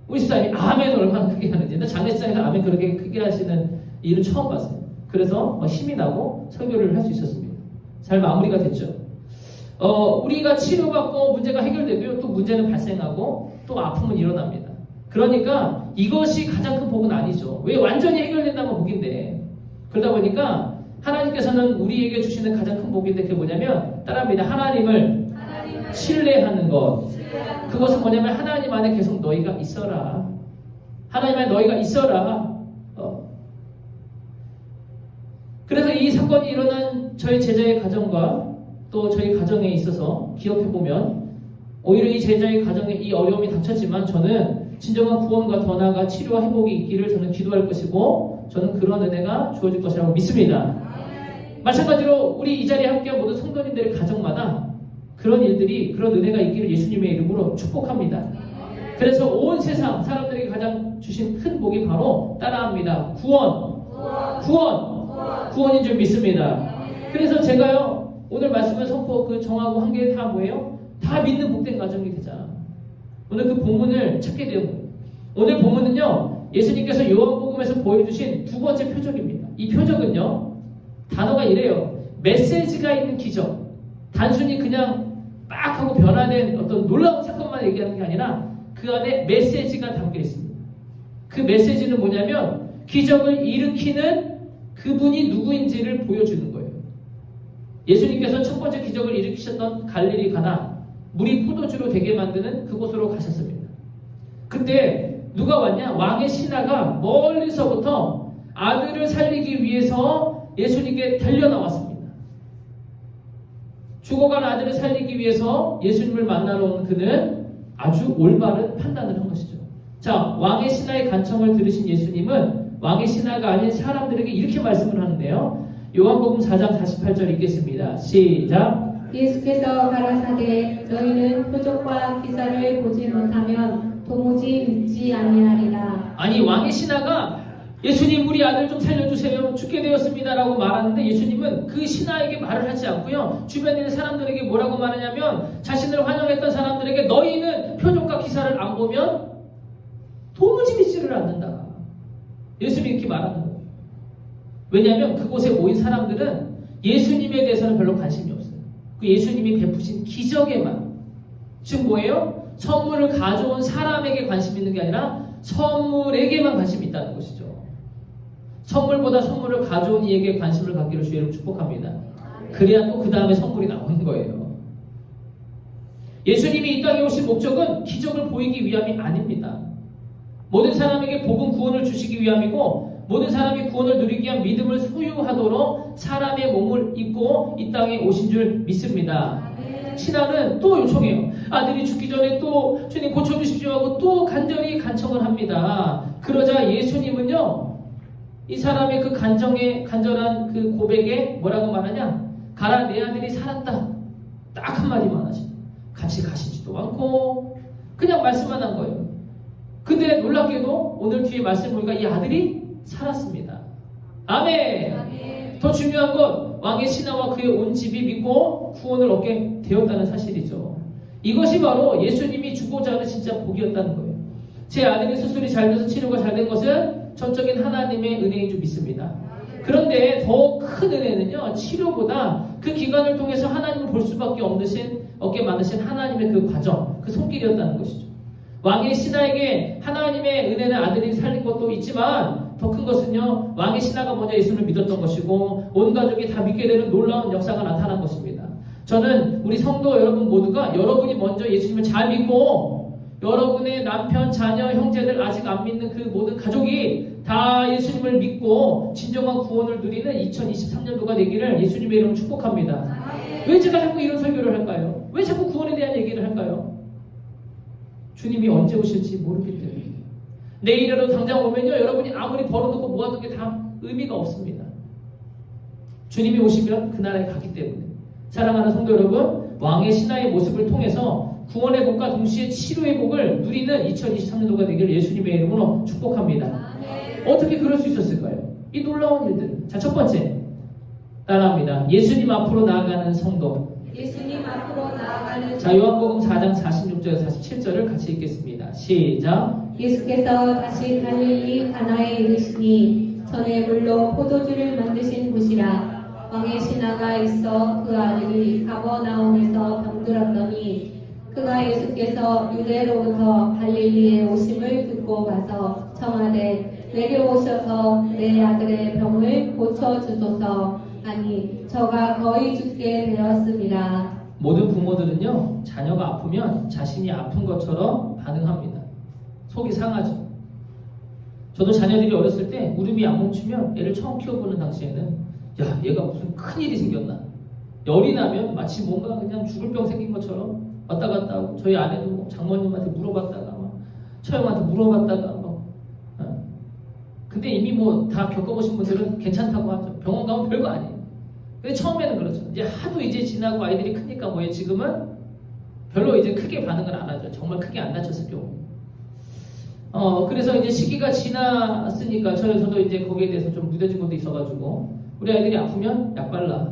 우리 집사님이 아멘을 얼마나 크게 하는지, 나 장례식장에서 아멘 그렇게 크게 하시는 일은 처음 봤어요. 그래서 힘이 나고 설교를 할 수 있었습니다. 잘 마무리가 됐죠. 우리가 치료받고 문제가 해결되고요, 또 문제는 발생하고 또 아픔은 일어납니다. 그러니까 이것이 가장 큰 복은 아니죠. 왜? 완전히 해결된다면 복인데. 그러다 보니까 하나님께서는 우리에게 주시는 가장 큰 복인데 그게 뭐냐면, 따라합니다. 하나님을 신뢰하는 것. 그것은 뭐냐면 하나님 안에 계속 너희가 있어라. 하나님 안에 너희가 있어라. 그래서 이 사건이 일어난 저희 제자의 가정과 또 저희 가정에 있어서 기억해보면 오히려 이 제자의 가정에 이 어려움이 닥쳤지만 저는 진정한 구원과 더 나아가 치료와 회복이 있기를 저는 기도할 것이고 저는 그런 은혜가 주어질 것이라고 믿습니다. 마찬가지로 우리 이 자리에 함께한 모든 성도님들의 가정마다 그런 일들이, 그런 은혜가 있기를 예수님의 이름으로 축복합니다. 그래서 온 세상 사람들에게 가장 주신 큰 복이 바로 따라합니다. 구원인 줄 믿습니다. 그래서 제가요 오늘 말씀을 선포 정하고 한 게 다 뭐예요? 다 믿는 복된 가정이 되자. 오늘 그 본문을 찾게 되는 거예요. 오늘 본문은요 예수님께서 요한복음에서 보여주신 두 번째 표적입니다. 이 표적은요 단어가 이래요. 메시지가 있는 기적. 단순히 그냥 빡 하고 변화된 어떤 놀라운 사건만 얘기하는 게 아니라 그 안에 메시지가 담겨 있습니다. 그 메시지는 뭐냐면 기적을 일으키는 그분이 누구인지를 보여주는 거예요. 예수님께서 첫 번째 기적을 일으키셨던 갈릴리 가나, 물이 포도주로 되게 만드는 그곳으로 가셨습니다. 그때 누가 왔냐? 왕의 신하가 멀리서부터 아들을 살리기 위해서 예수님께 달려나왔습니다. 죽어간 아들을 살리기 위해서 예수님을 만나러 온 그는 아주 올바른 판단을 한 것이죠. 자, 왕의 신하의 간청을 들으신 예수님은 왕의 신하가 아닌 사람들에게 이렇게 말씀을 하는데요. 요한복음 4장 48절 읽겠습니다. 시작. 예수께서 가라사대 너희는 표적과 기사를 보지 못하면 도무지 믿지 아니하리라. 아니, 왕의 신하가 예수님 우리 아들 좀 살려주세요. 죽게 되었습니다 라고 말하는데 예수님은 그 신하에게 말을 하지 않고요. 주변에 있는 사람들에게 뭐라고 말하냐면 자신을 환영했던 사람들에게 너희는 표적과 기사를 안 보면 도무지 믿지를 않는다. 예수님이 이렇게 말하는 거예요. 왜냐하면 그곳에 모인 사람들은 예수님에 대해서는 별로 관심이 없어요. 그 예수님이 베푸신 기적에만. 즉 뭐예요? 선물을 가져온 사람에게 관심이 있는 게 아니라 선물에게만 관심이 있다는 것이죠. 선물보다 선물을 가져온 이에게 관심을 갖기를 주의 이름으로 축복합니다. 그래야 또 그 다음에 선물이 나오는 거예요. 예수님이 이 땅에 오신 목적은 기적을 보이기 위함이 아닙니다. 모든 사람에게 복음 구원을 주시기 위함이고 모든 사람이 구원을 누리기 위한 믿음을 소유하도록 사람의 몸을 입고 이 땅에 오신 줄 믿습니다. 신하는 또 요청해요. 아들이 죽기 전에 또 주님 고쳐주십시오 하고 또 간절히 간청을 합니다. 그러자 예수님은요 이 사람의 그 간절한 그 고백에 뭐라고 말하냐? 가라, 내 아들이 살았다. 딱 한마디만 하시죠. 같이 가시지도 않고 그냥 말씀만 한 거예요. 근데 놀랍게도 오늘 뒤에 말씀 보니까 이 아들이 살았습니다. 아멘. 아멘. 더 중요한 건 왕의 신하와 그의 온 집이 믿고 구원을 얻게 되었다는 사실이죠. 이것이 바로 예수님이 주고자 하는 진짜 복이었다는 거예요. 제 아들의 수술이 잘 돼서 치료가 잘 된 것은 전적인 하나님의 은혜인 줄 믿습니다. 그런데 더 큰 은혜는요, 치료보다 그 기간을 통해서 하나님을 볼 수밖에 없게 만드신 하나님의 그 과정, 그 손길이었다는 것이죠. 왕의 신하에게 하나님의 은혜는 아들이 살린 것도 있지만 더 큰 것은요, 왕의 신하가 먼저 예수를 믿었던 것이고 온 가족이 다 믿게 되는 놀라운 역사가 나타난 것입니다. 저는 우리 성도 여러분 모두가 여러분이 먼저 예수님을 잘 믿고 여러분의 남편, 자녀, 형제들 아직 안 믿는 그 모든 가족이 다 예수님을 믿고 진정한 구원을 누리는 2023년도가 되기를 예수님의 이름으로 축복합니다. 왜 제가 자꾸 이런 설교를 할까요? 왜 자꾸 구원에 대한 얘기를 할까요? 주님이 언제 오실지 모르기 때문에. 내일이라도 당장 오면요, 여러분이 아무리 벌어놓고 모아둔 게 다 의미가 없습니다. 주님이 오시면 그 나라에 가기 때문에. 사랑하는 성도 여러분, 왕의 신하의 모습을 통해서 구원의 복과 동시에 치료의 복을 누리는 2023년도가 되기를 예수님의 이름으로 축복합니다. 어떻게 그럴 수 있었을까요? 이 놀라운 일들. 자, 첫 번째 따라합니다. 예수님 앞으로 나아가는 성도. 예수님 앞으로 나아가는 자, 요한복음 4장 46절에서 47절을 같이 읽겠습니다. 시작. 예수께서 다시 갈릴리 가나에 이르시니 전에 물로 포도주를 만드신 곳이라. 왕의 신하가 있어 그 아들이 가버나움에서 병들었더니 그가 예수께서 유대로부터 갈릴리에 오심을 듣고 가서 청하되 내려오셔서 내 아들의 병을 고쳐주소서 하니 저가 거의 죽게 되었습니다. 모든 부모들은요, 자녀가 아프면 자신이 아픈 것처럼 반응합니다. 속이 상하죠. 저도 자녀들이 어렸을 때 울음이 안 멈추면 애를 처음 키워보는 당시에는 야, 얘가 무슨 큰일이 생겼나. 열이 나면 마치 뭔가 그냥 죽을 병 생긴 것처럼 왔다 갔다 하고, 저희 아내도 장모님한테 물어봤다가 막 처형한테 물어봤다가 막 근데 이미 뭐 다 겪어보신 분들은 괜찮다고 하죠. 병원 가면 별거 아니에요. 근데 처음에는 그렇죠. 이제 하도 이제 지나고 아이들이 크니까 뭐예요? 지금은 별로 이제 크게 반응을 안 하죠. 정말 크게 안 다쳤을 경우. 그래서 이제 시기가 지났으니까 저도 이제 거기에 대해서 좀 무뎌진 것도 있어가지고 우리 아이들이 아프면 약 발라.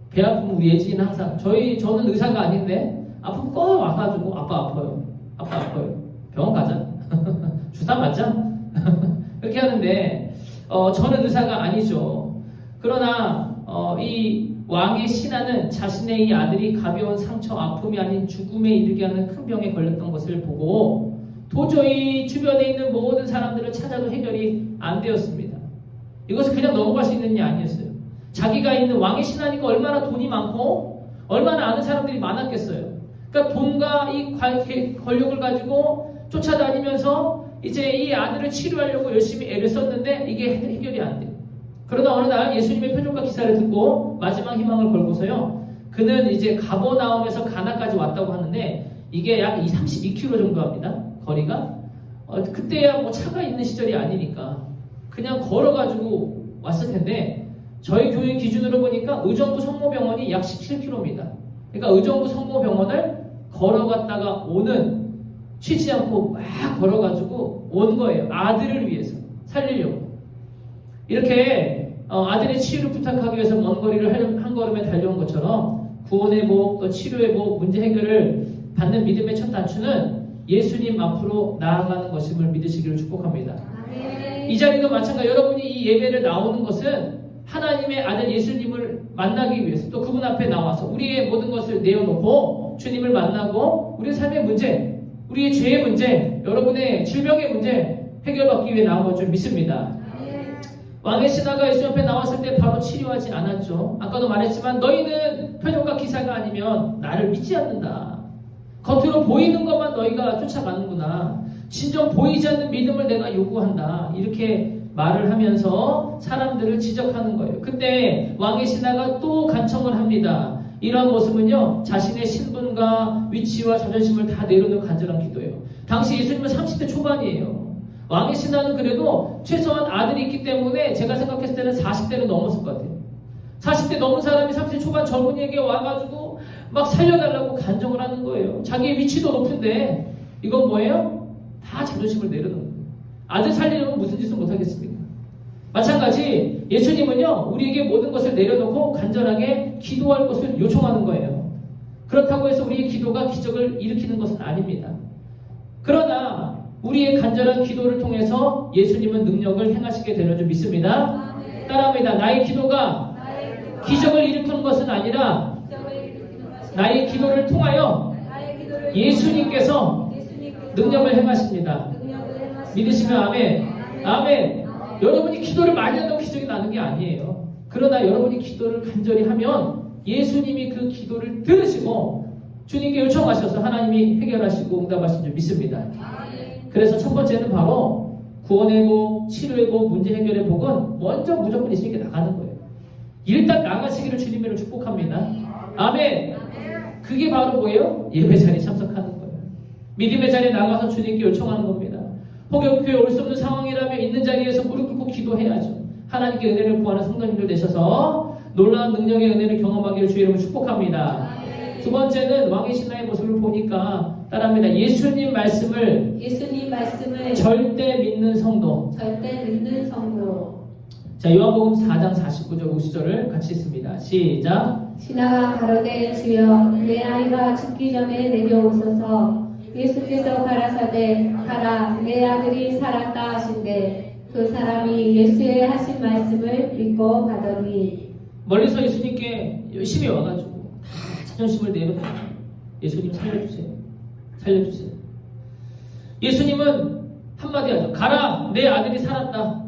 배 아프면 우리 예지는 항상 저는 의사가 아닌데 아프면 꼭 와가지고 아빠 아파요. 병원 가자. 주사 맞자. 그렇게 하는데 저는 의사가 아니죠. 그러나 이 왕의 신하는 자신의 이 아들이 가벼운 상처, 아픔이 아닌 죽음에 이르게 하는 큰 병에 걸렸던 것을 보고 도저히 주변에 있는 모든 사람들을 찾아도 해결이 안 되었습니다. 이것을 그냥 넘어갈 수 있는 일이 아니었어요. 자기가 있는 왕의 신하니까 얼마나 돈이 많고 얼마나 아는 사람들이 많았겠어요. 그러니까 돈과 이 권력을 가지고 쫓아다니면서 이제 이 아들을 치료하려고 열심히 애를 썼는데 이게 해결이 안 돼요. 그러다 어느 날 예수님의 표적과 기사를 듣고 마지막 희망을 걸고서요. 그는 이제 가버나움에서 가나까지 왔다고 하는데 이게 약 32km 정도 합니다. 거리가. 그때야 뭐 차가 있는 시절이 아니니까 그냥 걸어가지고 왔을 텐데 저희 교회 기준으로 보니까 의정부 성모병원이 약 17km입니다. 그러니까 의정부 성모병원을 걸어갔다가 오는 쉬지 않고 막 걸어가지고 온 거예요. 아들을 위해서 살리려고. 이렇게 아들의 치유를 부탁하기 위해서 먼 거리를 한 걸음에 달려온 것처럼 구원의 복, 또 치료의 복, 문제 해결을 받는 믿음의 첫 단추는 예수님 앞으로 나아가는 것임을 믿으시기를 축복합니다. 이 자리도 마찬가지. 여러분이 이 예배를 나오는 것은 하나님의 아들 예수님을 만나기 위해서 또 그분 앞에 나와서 우리의 모든 것을 내어놓고 주님을 만나고 우리의 삶의 문제, 우리의 죄의 문제, 여러분의 질병의 문제 해결받기 위해 나온 줄 믿습니다. 왕의 신하가 예수 앞에 나왔을 때 바로 치료하지 않았죠. 아까도 말했지만 너희는 표적과 기사가 아니면 나를 믿지 않는다. 겉으로 보이는 것만 너희가 쫓아가는구나. 진정 보이지 않는 믿음을 내가 요구한다. 이렇게 말을 하면서 사람들을 지적하는 거예요. 그때 왕의 신하가 또 간청을 합니다. 이런 모습은요, 자신의 신분과 위치와 자존심을 다 내려놓은 간절한 기도예요. 당시 예수님은 30대 초반이에요. 왕의 신하는 그래도 최소한 아들이 있기 때문에 제가 생각했을 때는 40대는 넘었을 것 같아요. 40대 넘은 사람이 30대 초반 젊은이에게 와가지고 막 살려달라고 간청을 하는 거예요. 자기의 위치도 높은데 이건 뭐예요? 다 자존심을 내려놓는 거예요. 아들 살리려면 무슨 짓을 못하겠습니까? 마찬가지 예수님은요, 우리에게 모든 것을 내려놓고 간절하게 기도할 것을 요청하는 거예요. 그렇다고 해서 우리의 기도가 기적을 일으키는 것은 아닙니다. 그러나 우리의 간절한 기도를 통해서 예수님은 능력을 행하시게 되는 줄 믿습니다. 따라합니다. 나의 기도가 기적을 일으키는 것은 아니라 나의 기도를 통하여 예수님께서 능력을 행하십니다. 믿으시면 아멘. 아멘. 여러분이 기도를 많이 한다고 기적이 나는 게 아니에요. 그러나 여러분이 기도를 간절히 하면 예수님이 그 기도를 들으시고 주님께 요청하셔서 하나님이 해결하시고 응답하신 줄 믿습니다. 그래서 첫 번째는 바로 구원의 복, 치료의 복, 문제 해결의 복은 먼저 무조건 예수님께 나가는 거예요. 일단 나가시기를 주님으로 축복합니다. 아멘. 그게 바로 뭐예요? 예배 자리에 참석하는 거예요. 믿음의 자리에 나가서 주님께 요청하는 겁니다. 혹여 교회 올 수 없는 상황이라면 있는 자리에서 무릎 꿇고 기도해야죠. 하나님께 은혜를 구하는 성도님들 되셔서 놀라운 능력의 은혜를 경험하기를 주의 이름으로 축복합니다. 두 번째는 왕의 신앙의 모습을 보니까 따라합니다. 예수님 말씀을 절대 믿는 성도. 자, 요한복음 4장 49절 50절을 같이 읽습니다. 시작. 신하가 가로되 주여 내 아이가 죽기 전에 내려오소서. 예수께서 가라사대 가라 내 아들이 살았다 하신대 그 사람이 예수의 하신 말씀을 믿고 가더니. 멀리서 예수님께 열심히 와가지고 다 자존심을 내려놓고 예수님 살려주세요. 살려주세요. 예수님은 한마디 하죠. 가라 내 아들이 살았다.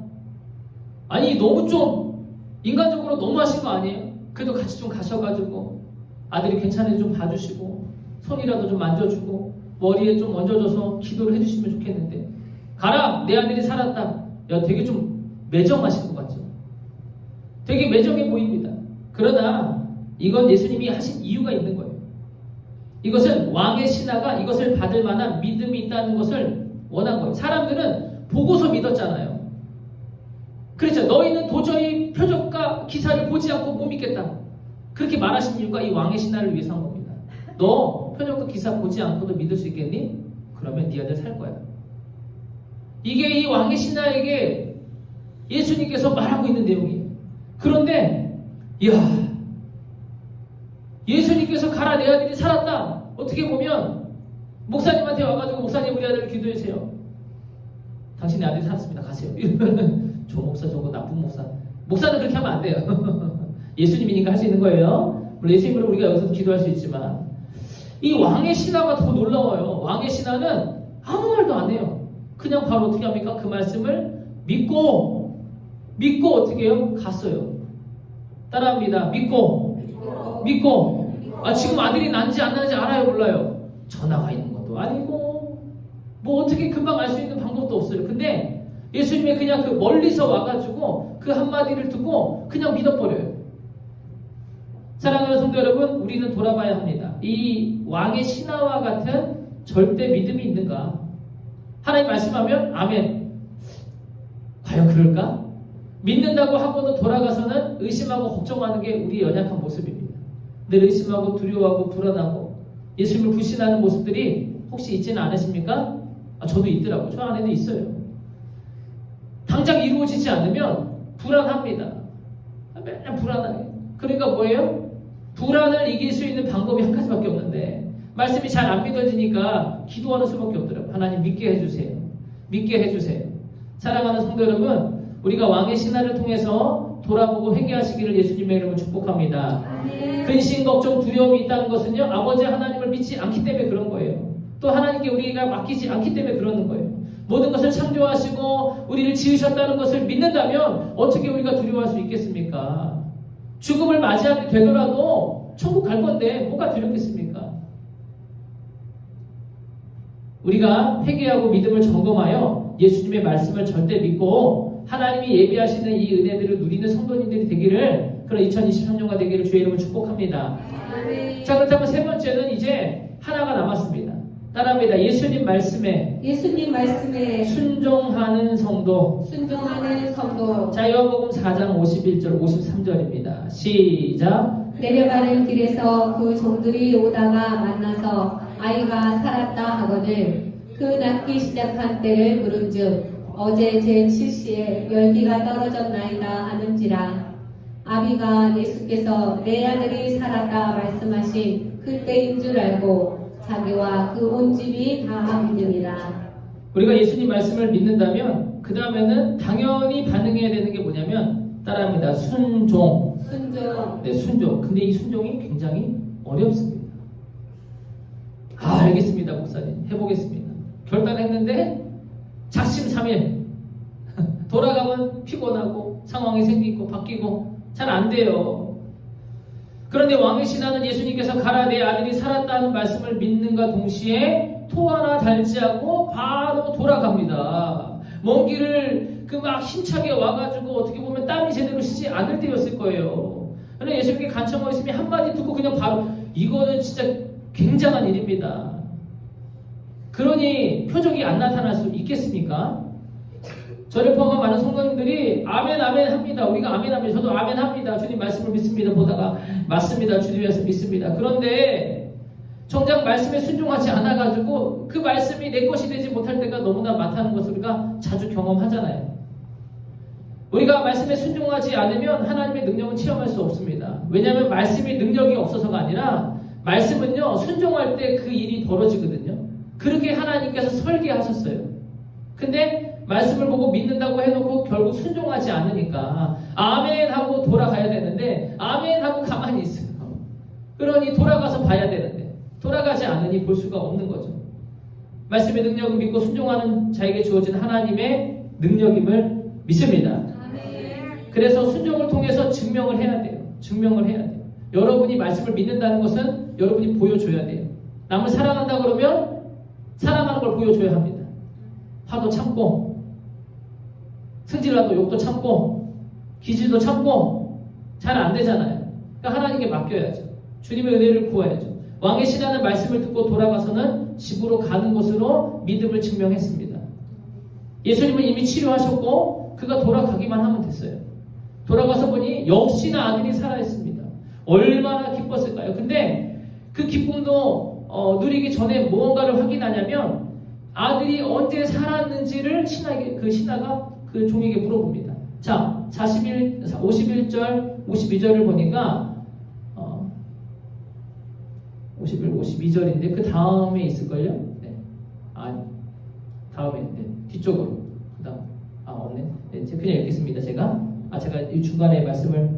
아니 너무 좀 인간적으로 너무 하신 거 아니에요? 그래도 같이 좀 가셔가지고 아들이 괜찮은지 좀 봐주시고 손이라도 좀 만져주고 머리에 좀 얹어줘서 기도를 해주시면 좋겠는데 가라 내 아들이 살았다. 야 되게 좀 매정하신 것 같죠? 되게 매정해 보입니다. 그러나 이건 예수님이 하신 이유가 있는 거예요. 이것은 왕의 신하가 이것을 받을 만한 믿음이 있다는 것을 원한 거예요. 사람들은 보고서 믿었잖아요. 그렇죠. 너희는 도저히 표적과 기사를 보지 않고 못 믿겠다. 그렇게 말하신 이유가 이 왕의 신하를 위해서 한 겁니다. 너 표적과 기사 보지 않고도 믿을 수 있겠니? 그러면 네 아들 살 거야. 이게 이 왕의 신하에게 예수님께서 말하고 있는 내용이에요. 그런데 이야 예수님께서 가라 내 아들이 살았다. 어떻게 보면 목사님한테 와가지고 목사님 우리 아들을 기도해주세요. 당신의 아들이 살았습니다. 가세요. 이러면 저 목사 저거 나쁜 목사. 목사는 그렇게 하면 안 돼요. 예수님이니까 할 수 있는 거예요. 물론 예수님으로 우리가 여기서 기도할 수 있지만 이 왕의 신하가 더 놀라워요. 왕의 신하는 아무 말도 안 해요. 그냥 바로 어떻게 합니까? 그 말씀을 믿고 어떻게 해요? 갔어요. 따라합니다. 믿고 지금 아들이 난지 안 나는지 알아요? 몰라요? 전화가 있는 것도 아니고 뭐 어떻게 금방 알 수 있는 방법도 없어요. 근데 예수님이 그냥 그 멀리서 와가지고 그 한마디를 듣고 그냥 믿어버려요. 사랑하는 성도 여러분, 우리는 돌아봐야 합니다. 이 왕의 신하와 같은 절대 믿음이 있는가? 하나님 말씀하면 아멘. 과연 그럴까? 믿는다고 하고도 돌아가서는 의심하고 걱정하는 게 우리의 연약한 모습입니다. 늘 의심하고 두려워하고 불안하고 예수님을 불신하는 모습들이 혹시 있지는 않으십니까? 저도 있더라고요. 저 안에도 있어요. 당장 이루어지지 않으면 불안합니다. 맨날 불안하게. 그러니까 뭐예요? 불안을 이길 수 있는 방법이 한 가지밖에 없는데 말씀이 잘 안 믿어지니까 기도하는 수밖에 없더라고요. 하나님 믿게 해주세요. 믿게 해주세요. 사랑하는 성도 여러분, 우리가 왕의 신하를 통해서 돌아보고 회개하시기를 예수님의 이름으로 축복합니다. 근심, 걱정, 두려움이 있다는 것은요, 아버지 하나님을 믿지 않기 때문에 그런 거예요. 또 하나님께 우리가 맡기지 않기 때문에 그러는 거예요. 모든 것을 창조하시고 우리를 지으셨다는 것을 믿는다면 어떻게 우리가 두려워할 수 있겠습니까? 죽음을 맞이하게 되더라도 천국 갈 건데 뭐가 두렵겠습니까? 우리가 회개하고 믿음을 점검하여 예수님의 말씀을 절대 믿고 하나님이 예비하시는 이 은혜들을 누리는 성도님들이 되기를, 그런 2023년가 되기를 주의 이름으로 축복합니다. 자, 그렇다면 세 번째는 이제 하나가 남았습니다. 따라합니다. 예수님 말씀에 순종하는 성도. 자, 요한복음 4장 51절 53절입니다. 시작. 내려가는 길에서 그 종들이 오다가 만나서 아이가 살았다 하거늘 그 낳기 시작한 때를 물은즉 어제 제7시에 열기가 떨어졌나이다 하는지라. 아비가 예수께서 내 아들이 살았다 말씀하신 그때인 줄 알고 자기와 그 온 집이 다 믿으리라. 우리가 예수님 말씀을 믿는다면 그 다음에는 당연히 반응해야 되는 게 뭐냐면 따라합니다. 순종. 네, 순종. 근데 이 순종이 굉장히 어렵습니다. 알겠습니다, 목사님. 해보겠습니다. 결단했는데 작심삼일 돌아가면 피곤하고 상황이 생기고 바뀌고 잘 안 돼요. 그런데 왕의 신하는 예수님께서 가라 내 아들이 살았다는 말씀을 믿는가 동시에 토 하나 달지 않고 바로 돌아갑니다. 먼 길을 그 막 힘차게 와가지고 어떻게 보면 땀이 제대로 쉬지 않을 때였을 거예요. 그런데 예수님께 간청하고 있으면 한마디 듣고 그냥 바로, 이거는 진짜 굉장한 일입니다. 그러니 표적이 안 나타날 수 있겠습니까? 저를 포함한 많은 성도님들이 아멘 아멘 합니다. 우리가 아멘 합니다. 저도 아멘 합니다. 주님 말씀을 믿습니다. 보다가 맞습니다. 주님 말씀 믿습니다. 그런데 정작 말씀에 순종하지 않아가지고 그 말씀이 내 것이 되지 못할 때가 너무나 많다는 것을 우리가 자주 경험하잖아요. 우리가 말씀에 순종하지 않으면 하나님의 능력은 체험할 수 없습니다. 왜냐하면 말씀이 능력이 없어서가 아니라 말씀은요, 순종할 때 그 일이 벌어지거든요. 그렇게 하나님께서 설계하셨어요. 근데 말씀을 보고 믿는다고 해놓고 결국 순종하지 않으니까 아멘 하고 돌아가야 되는데 아멘 하고 가만히 있어요. 그러니 돌아가서 봐야 되는데 돌아가지 않으니 볼 수가 없는 거죠. 말씀의 능력을 믿고 순종하는 자에게 주어진 하나님의 능력임을 믿습니다. 그래서 순종을 통해서 증명을 해야 돼요. 증명을 해야 돼요. 여러분이 말씀을 믿는다는 것은 여러분이 보여줘야 돼요. 남을 사랑한다 그러면 사랑하는 걸 보여줘야 합니다. 화도 참고, 승질나도 욕도 참고, 기질도 참고, 잘 안 되잖아요. 그러니까 하나님께 맡겨야죠. 주님의 은혜를 구해야죠. 왕의 신하는 말씀을 듣고 돌아가서는 집으로 가는 것으로 믿음을 증명했습니다. 예수님은 이미 치료하셨고 그가 돌아가기만 하면 됐어요. 돌아가서 보니 역시나 아들이 살아있습니다. 얼마나 기뻤을까요? 근데 그 기쁨도 누리기 전에 무언가를 확인하냐면 아들이 언제 살았는지를 그 신하가 그 종에게 물어봅니다. 자, 51절, 52절을 보니까 51, 52절인데 그 다음에 있을걸요? 네. 아니, 다음에 뒤쪽으로. 그 다음. 없네. 네, 그냥 읽겠습니다. 제가 이 중간에 말씀을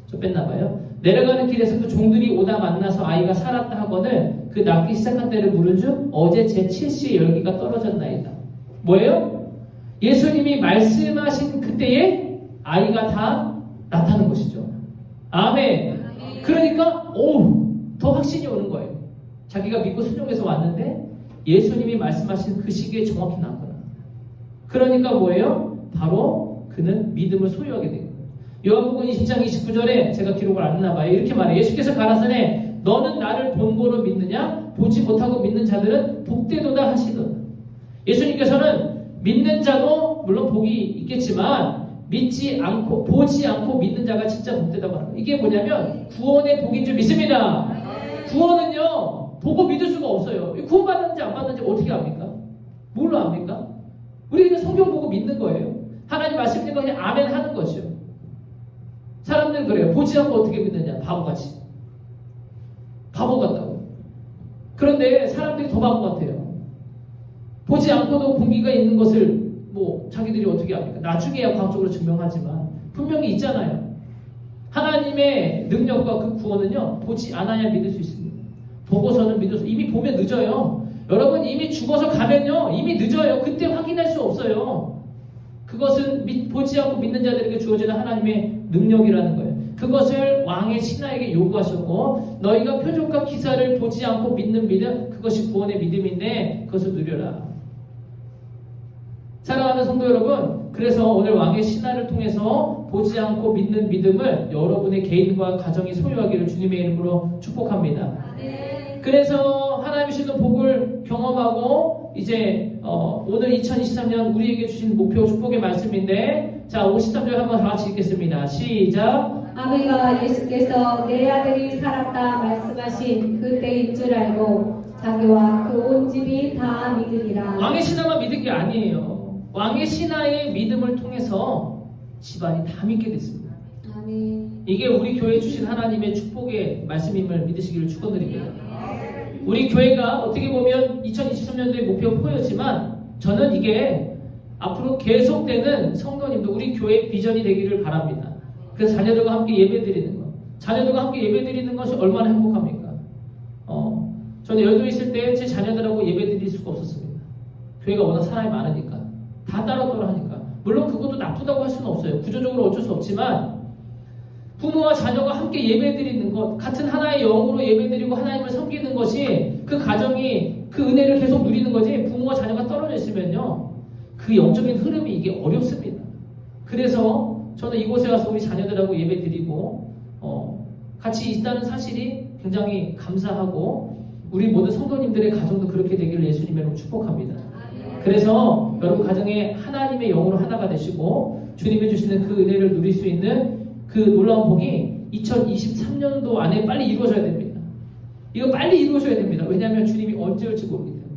좀 뺐나봐요. 내려가는 길에서 그 종들이 오다 만나서 아이가 살았다 하거늘 그 낫기 시작한 때를 물은즉 어제 제7시의 열기가 떨어졌나이다. 뭐예요? 예수님이 말씀하신 그때에 아이가 다 났다는 것이죠. 아멘. 그러니까 더 확신이 오는 거예요. 자기가 믿고 순종해서 왔는데 예수님이 말씀하신 그 시기에 정확히 났구나. 그러니까 뭐예요? 바로 그는 믿음을 소유하게 된 거예요. 요한복음 20장 29절에 제가 기록을 안 했나봐요. 이렇게 말해요. 예수께서 가라사대 너는 나를 본고로 믿느냐? 보지 못하고 믿는 자들은 복되도다 하시더라. 예수님께서는 믿는 자도 물론 복이 있겠지만 보지 않고 믿는 자가 진짜 복되다고 합니다. 이게 뭐냐면 구원의 복인 줄 믿습니다. 구원은요 보고 믿을 수가 없어요. 구원 받았는지 안 받았는지 어떻게 압니까? 뭘로 압니까? 우리는 성경 보고 믿는 거예요. 하나님 말씀 있는 거 그냥 아멘 하는 거죠. 사람들은 그래요. 보지 않고 어떻게 믿느냐? 바보같이. 바보 같다고. 그런데 사람들이 더 바보 같아요. 보지 않고도 공기가 있는 것을 자기들이 어떻게 합니까? 나중에야 과학적으로 증명하지만 분명히 있잖아요. 하나님의 능력과 그 구원은요 보지 않아야 믿을 수 있습니다. 보고서는 믿을 수, 이미 보면 늦어요. 여러분 이미 죽어서 가면요 이미 늦어요. 그때 확인할 수 없어요. 그것은 보지 않고 믿는 자들에게 주어지는 하나님의 능력이라는 거예요. 그것을 왕의 신하에게 요구하셨고 너희가 표적과 기사를 보지 않고 믿는 믿음 그것이 구원의 믿음인데 그것을 누려라. 사랑하는 성도 여러분, 그래서 오늘 왕의 신하를 통해서 보지 않고 믿는 믿음을 여러분의 개인과 가정이 소유하기를 주님의 이름으로 축복합니다. 그래서 하나님이 주시는 복을 경험하고 이제 오늘 2023년 우리에게 주신 목표 축복의 말씀인데 자 53절 한번 다 같이 읽겠습니다. 시작. 아버지가 예수께서 내 아들이 살았다 말씀하신 그때인 줄 알고 자기와 그 온 집이 다 믿으리라. 왕의 신하만 믿은 게 아니에요. 왕의 신하의 믿음을 통해서 집안이 다 믿게 됐습니다. 아멘. 이게 우리 교회에 주신 하나님의 축복의 말씀임을 믿으시기를 축원드립니다. 우리 교회가 어떻게 보면 2023년도의 목표였지만 저는 이게 앞으로 계속되는 성도님도 우리 교회의 비전이 되기를 바랍니다. 그래서 자녀들과 함께 예배드리는 것, 자녀들과 함께 예배드리는 것이 얼마나 행복합니까? 저는 여의도에 있을 때 제 자녀들하고 예배드릴 수가 없었습니다. 교회가 워낙 사람이 많으니까 다 따로따로 하니까 물론 그것도 나쁘다고 할 수는 없어요. 구조적으로 어쩔 수 없지만 부모와 자녀가 함께 예배드리는 것, 같은 하나의 영으로 예배드리고 하나님을 섬기는 것이 그 가정이 그 은혜를 계속 누리는 거지, 부모와 자녀가 떨어져 있으면요, 그 영적인 흐름이 이게 어렵습니다. 그래서 저는 이곳에 와서 우리 자녀들하고 예배드리고 같이 있다는 사실이 굉장히 감사하고, 우리 모든 성도님들의 가정도 그렇게 되기를 예수님의 이름으로 축복합니다. 그래서 여러분 가정에 하나님의 영으로 하나가 되시고 주님이 주시는 그 은혜를 누릴 수 있는 그 놀라운 복이 2023년도 안에 빨리 이루어져야 됩니다. 이거 빨리 이루어져야 됩니다. 왜냐하면 주님이 언제 올지 모르기 때문에.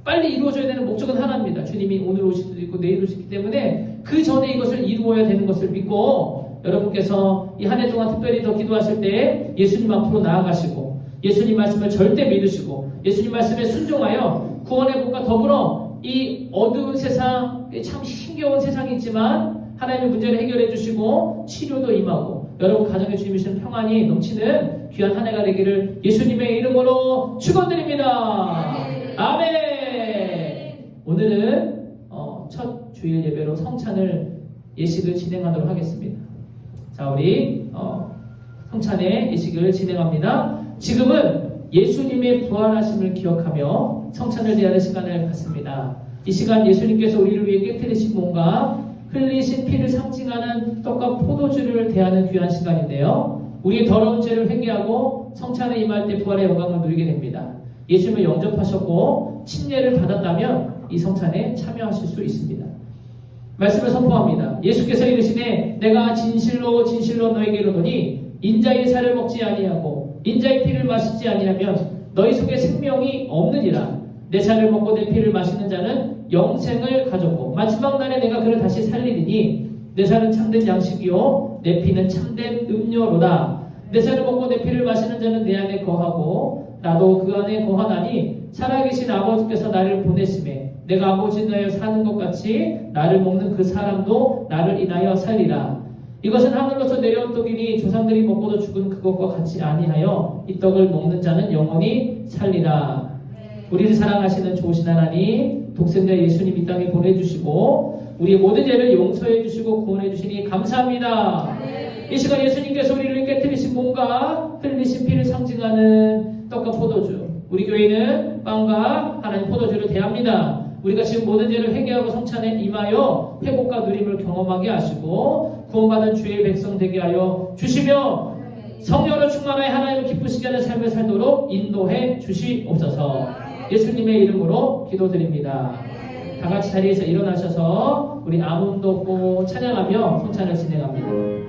빨리 이루어져야 되는 목적은 하나입니다. 주님이 오늘 오실 수도 있고 내일 오시기 때문에 그 전에 이것을 이루어야 되는 것을 믿고, 여러분께서 이 한 해 동안 특별히 더 기도하실 때 예수님 앞으로 나아가시고 예수님 말씀을 절대 믿으시고 예수님 말씀에 순종하여 구원의 복과 더불어 이 어두운 세상, 참 힘겨운 세상이 있지만 하나님의 문제를 해결해 주시고 치료도 임하고 여러분 가정에 주님이 주시는 평안이 넘치는 귀한 한 해가 되기를 예수님의 이름으로 축원드립니다. 아멘. 오늘은 첫 주일 예배로 성찬을 예식을 진행하도록 하겠습니다. 자, 우리 성찬의 예식을 진행합니다. 지금은 예수님의 부활하심을 기억하며 성찬을 대하는 시간을 갖습니다. 이 시간 예수님께서 우리를 위해 깨뜨리신 몸과 흘리신 피를 상징하는 떡과 포도주를 대하는 귀한 시간인데요. 우리의 더러운 죄를 회개하고 성찬에 임할 때 부활의 영광을 누리게 됩니다. 예수님을 영접하셨고 침례를 받았다면 이 성찬에 참여하실 수 있습니다. 말씀을 선포합니다. 예수께서 이르시되 내가 진실로 진실로 너에게 이르노니 인자의 살을 먹지 아니하고 인자의 피를 마시지 아니하면 너희 속에 생명이 없느니라. 내 살을 먹고 내 피를 마시는 자는 영생을 가졌고 마지막 날에 내가 그를 다시 살리리니 내 살은 참된 양식이요 내 피는 참된 음료로다. 내 살을 먹고 내 피를 마시는 자는 내 안에 거하고 나도 그 안에 거하나니 살아계신 아버지께서 나를 보내심에 내가 아버지 인하여 사는 것 같이 나를 먹는 그 사람도 나를 인하여 살리라. 이것은 하늘로서 내려온 떡이니 조상들이 먹고도 죽은 그것과 같이 아니하여 이 떡을 먹는 자는 영원히 살리라. 우리를 사랑하시는 좋으신 하나님, 독생자 예수님 이 땅에 보내주시고 우리의 모든 죄를 용서해 주시고 구원해 주시니 감사합니다. 이 시간 예수님께서 우리를 깨뜨리신 몸과 흘리신 피를 상징하는 떡과 포도주, 우리 교회는 빵과 하나님 포도주를 대합니다. 우리가 지금 모든 죄를 회개하고 성찬에 임하여 회복과 누림을 경험하게 하시고 구원받은 주의 백성 되게 하여 주시며 성령으로 충만하여 하나님을 기쁘시게 하는 삶을 살도록 인도해 주시옵소서. 예수님의 이름으로 기도드립니다. 다 같이 자리에서 일어나셔서 우리 아무 음도 없고 찬양하며 성찬을 진행합니다.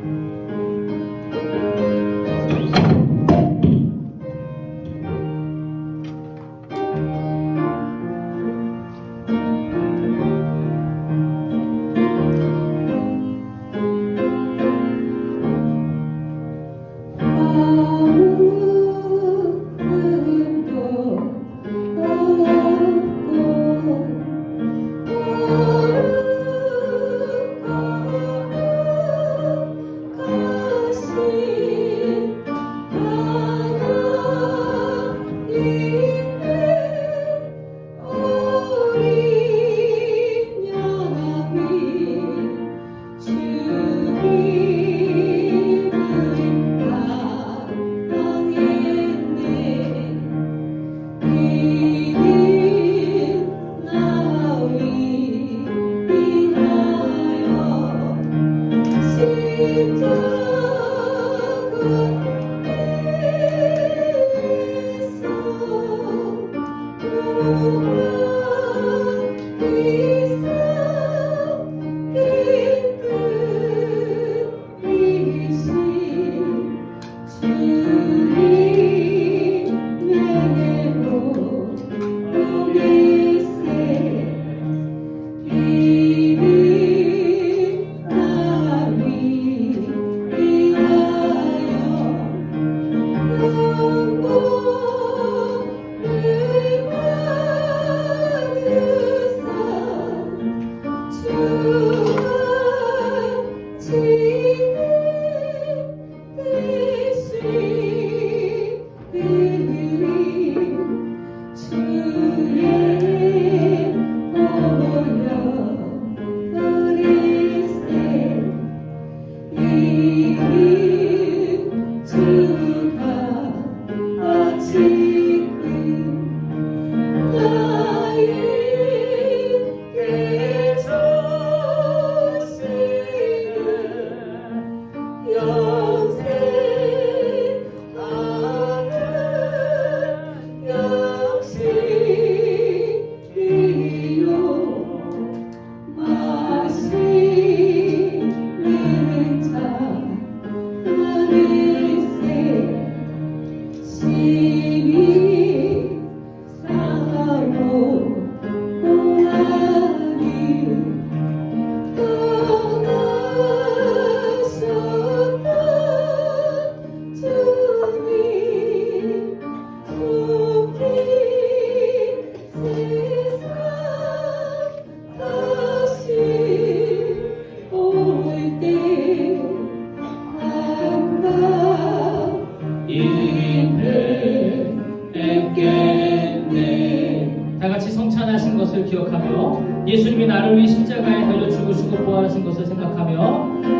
예수님이 나를 위해 십자가에 달려 죽으시고 부활하신 것을 생각하며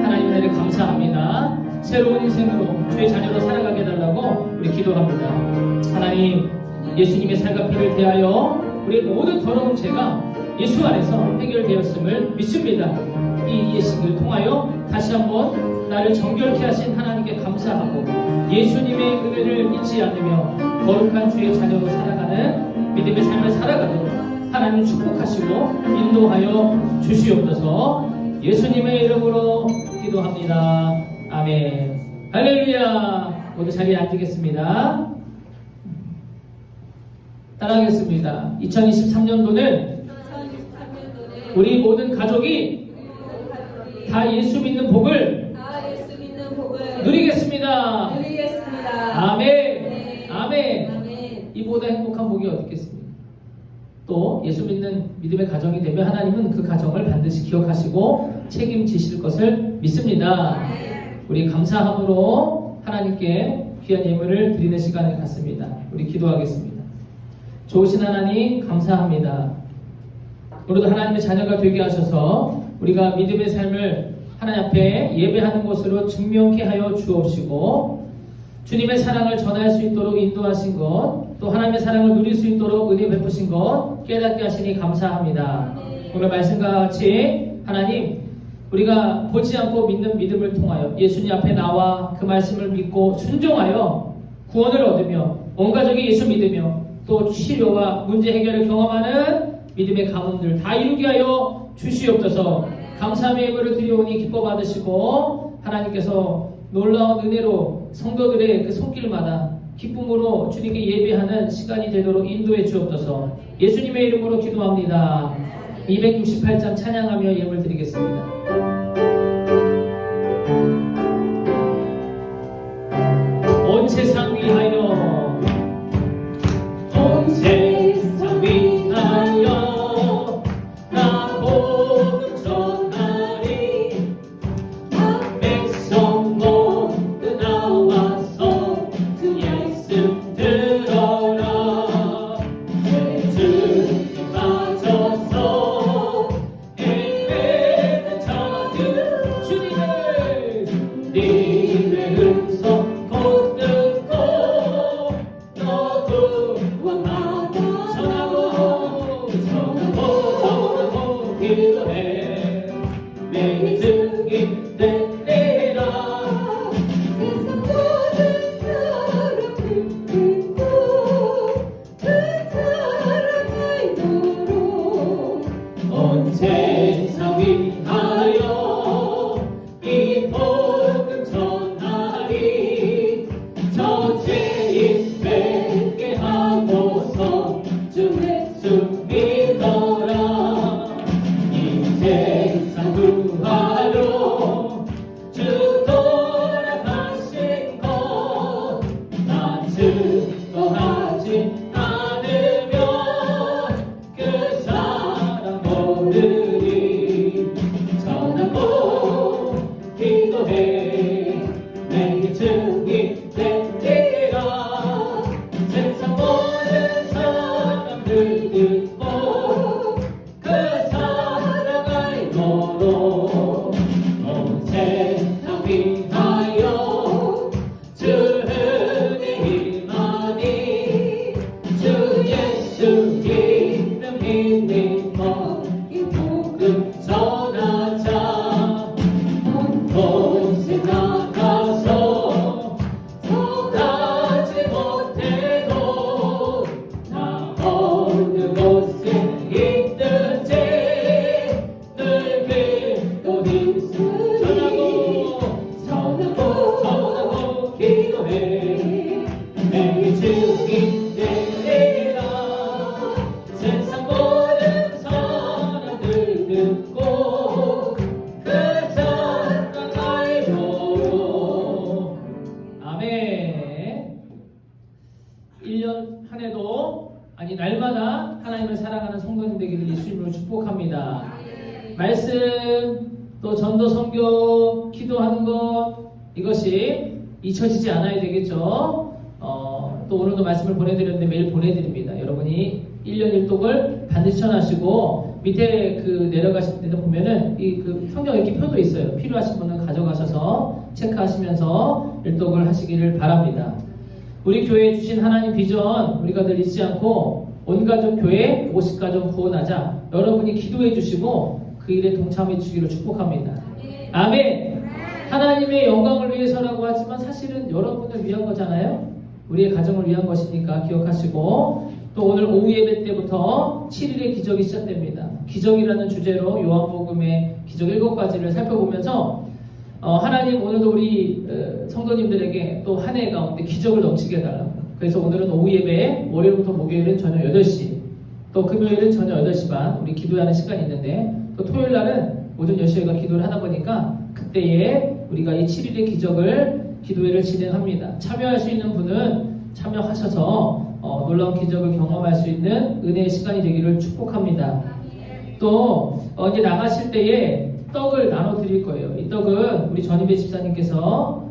하나님 은혜를 감사합니다. 새로운 인생으로 주의 자녀로 살아가게 해달라고 우리 기도합니다. 하나님, 예수님의 살과 피를 대하여 우리 모든 더러운 죄가 예수 안에서 해결되었음을 믿습니다. 이 예식을 통하여 다시 한번 나를 정결케 하신 하나님께 감사하고 예수님의 은혜를 잊지 않으며 거룩한 주의 자녀로 살아가는 믿음의 삶을 살아가도록 하나님 축복하시고 인도하여 주시옵소서. 예수님의 이름으로 기도합니다. 아멘. 할렐루야. 모두 자리에 앉으겠습니다. 따라하겠습니다. 2023년도는 우리 모든 가족이 다 예수 믿는 복을 누리겠습니다. 아멘. 아멘. 이보다 행복한 복이 어디 있겠습니까? 또 예수 믿는 믿음의 가정이 되면 하나님은 그 가정을 반드시 기억하시고 책임지실 것을 믿습니다. 우리 감사함으로 하나님께 귀한 예물을 드리는 시간을 갖습니다. 우리 기도하겠습니다. 좋으신 하나님 감사합니다. 오늘도 하나님의 자녀가 되게 하셔서 우리가 믿음의 삶을 하나님 앞에 예배하는 곳으로 증명케 하여 주옵시고 주님의 사랑을 전할 수 있도록 인도하신 것, 또 하나님의 사랑을 누릴 수 있도록 은혜 베푸신 것 깨닫게 하시니 감사합니다. 오늘 말씀과 같이 하나님, 우리가 보지 않고 믿는 믿음을 통하여 예수님 앞에 나와 그 말씀을 믿고 순종하여 구원을 얻으며 온 가족이 예수 믿으며 또 치료와 문제 해결을 경험하는 믿음의 가문들 다 이루게 하여 주시옵소서. 감사함의 예물을 드려오니 기뻐 받으시고 하나님께서 놀라운 은혜로 성도들의 그 손길마다 기쁨으로 주님께 예배하는 시간이 되도록 인도해 주옵소서. 예수님의 이름으로 기도합니다. 268장 찬양하며 예물 드리겠습니다. 온 세상 위하여 온 세상 위하여 나 복음 전하리 백성 모두 나와서 주 예수 들어라 죄 빠져서 헤매는 자들 주님의 님의 음성 곧 듣고 너도 원하고 전하고 기도해 내 증인 되리라. 세상 모든 사람을 믿고 그 사랑을 도록 온 세상 위하여 이 복음 전하리. 저 죄인 뵙게 하고서 주 예수 믿어라. 이 세상 구하러 주 돌아가신 것 난 즐거워하지 않으면 그 사랑 모르리. 전하고 기도해 내 증인 되리라. 세상 모든 사람들 듣고 그 사랑 알도록 온 세상 위하여 주 은혜 임하니. 주 예수 이름 힘입어 이 복음 전하자. 온 곳에 나가서 전하지 못해도 나 어느 곳에 있든지 늘 기도히 전하고 기도해 내 증인 되리라. 세상 모든 사람들 듣고 그 사랑 알도록. 아멘. 1년 한 해도 아니 날마다 하나님을 사랑하는 성도님 되기를 예수님으로 축복합니다. 말씀 또 전도 선교 기도하는 것 이것이 잊혀지지 않아야 되겠죠. 또 오늘도 말씀을 보내드렸는데 매일 보내드립니다. 여러분이 1년 1독을 반드시 전하시고 밑에 그 내려가실 때 보면은 이 그 성경 읽기 표도 있어요. 필요하신 분은 가져가셔서 체크하시면서 1독을 하시기를 바랍니다. 우리 교회에 주신 하나님 비전 우리가 늘 잊지 않고 온 가족 교회 50가정 구원하자. 여러분이 기도해 주시고 그 일에 동참해 주시기를 축복합니다. 아멘. 하나님의 영광을 위해서라고 하지만 사실은 여러분을 위한 거잖아요. 우리의 가정을 위한 것이니까 기억하시고, 또 오늘 오후 예배 때부터 7일의 기적이 시작됩니다. 기적이라는 주제로 요한복음의 기적 7가지를 살펴보면서 하나님 오늘도 우리 성도님들에게 또 한 해 가운데 기적을 넘치게 해달라고. 그래서 오늘은 오후 예배, 월요일부터 목요일은 저녁 8시, 또 금요일은 저녁 8시 반 우리 기도하는 시간이 있는데, 또 토요일 날은 오전 10시에가 기도를 하다 보니까 그때에 우리가 이 7일의 기도회를 진행합니다. 참여할 수 있는 분은 참여하셔서 놀라운 기적을 경험할 수 있는 은혜의 시간이 되기를 축복합니다. 또 이제 나가실 때에 떡을 나눠 드릴 거예요. 이 떡은 우리 전희배 집사님께서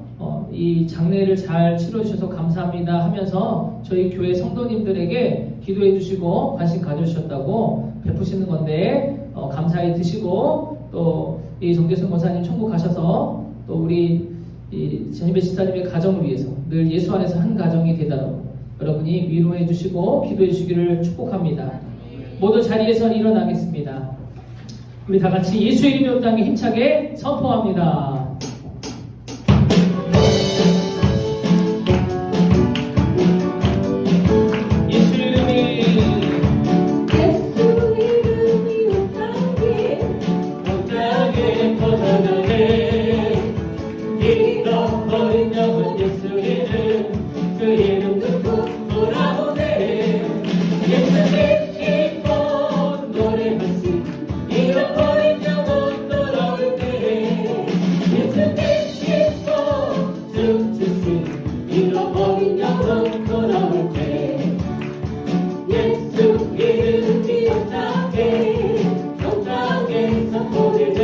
이 장례를 잘 치러주셔서 감사합니다 하면서 저희 교회 성도님들에게 기도해 주시고 관심 가져주셨다고 베푸시는 건데, 감사히 드시고 또 이 정대승 권사님 천국 가셔서 또 우리 이 전희배 집사님의 가정을 위해서 늘 예수 안에서 한 가정이 되도록 여러분이 위로해 주시고 기도해 주시기를 축복합니다. 모두 자리에서 일어나겠습니다. 우리 다 같이 예수 이름이 온다는 게 힘차게 선포합니다. 예수 이름이 온다게 퍼져나네. 잃어버린 영혼 예수 이름, 그 이름 듣고 돌아오네. 예수님 기뻐 노래하시, 잃어버린 영혼 돌아올 때. 예수님 기뻐 춤추시, 잃어버린 영혼 돌아올 때. 예수 이름이 온다게 온다게서 보내네.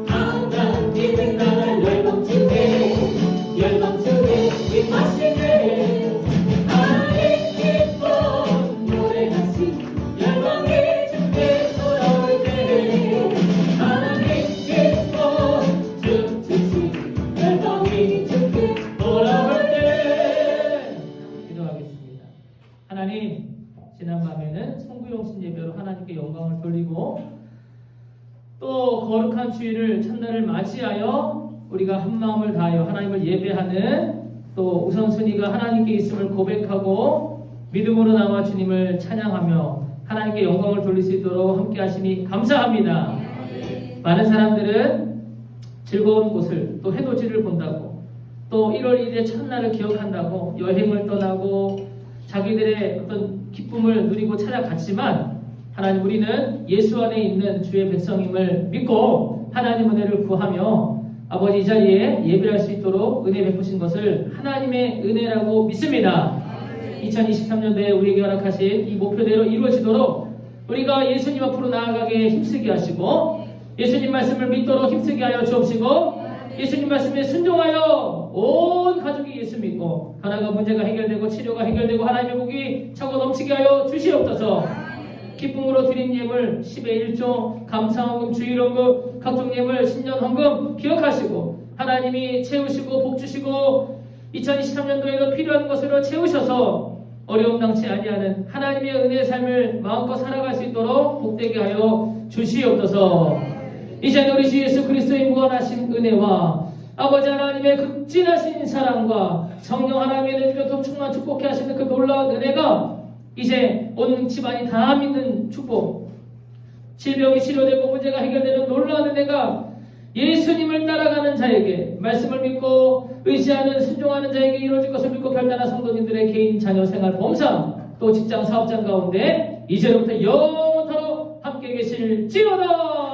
하나님의 나라 열방중에 임하시네. 하나님 기뻐 노래하시, 열방이 주께 돌아올 때. 하나님 기뻐 춤추시, 열방이 주께 돌아올 때. 기도하겠습니다. 하나님, 지난 밤에는 성구영신 예배로 하나님께 영광을 돌리고, 또 거룩한 주일을 첫날을 맞이하여 우리가 한 마음을 다하여 하나님을 예배하는, 또 우선순위가 하나님께 있음을 고백하고 믿음으로 나와 주님을 찬양하며 하나님께 영광을 돌릴 수 있도록 함께 하시니 감사합니다. 많은 사람들은 즐거운 곳을, 또 해돋이를 본다고, 또 1월 1일의 첫날을 기억한다고 여행을 떠나고 자기들의 어떤 기쁨을 누리고 찾아갔지만, 하나님, 우리는 예수 안에 있는 주의 백성임을 믿고 하나님 은혜를 구하며 아버지 이 자리에 예배할 수 있도록 은혜 베푸신 것을 하나님의 은혜라고 믿습니다. 2023년도에 우리에게 허락하신 이 목표대로 이루어지도록 우리가 예수님 앞으로 나아가게 힘쓰게 하시고, 예수님 말씀을 믿도록 힘쓰게 하여 주옵시고, 예수님 말씀에 순종하여 온 가족이 예수 믿고 하나가 문제가 해결되고 치료가 해결되고 하나님의 복이 차고 넘치게 하여 주시옵소서. 기쁨으로 드린 예물 10의 1조, 감사헌금, 주일헌금, 각종 예물, 신년헌금 기억하시고 하나님이 채우시고 복주시고 2023년도에도 필요한 것으로 채우셔서 어려움 당치 아니하는 하나님의 은혜의 삶을 마음껏 살아갈 수 있도록 복되게 하여 주시옵소서. 이제 우리 주 예수 그리스도의 무한하신 은혜와 아버지 하나님의 극진하신 사랑과 성령 하나님의 내주며 충만 축복해 하시는 그 놀라운 은혜가 이제 온 집안이 다 믿는 축복, 질병이 치료되고 문제가 해결되는 놀라운 은혜가 예수님을 따라가는 자에게, 말씀을 믿고 의지하는 순종하는 자에게 이루어질 것을 믿고 결단한 성도님들의 개인 자녀 생활 범사, 또 직장 사업장 가운데 이제로부터 영원토록 함께 계실지어다.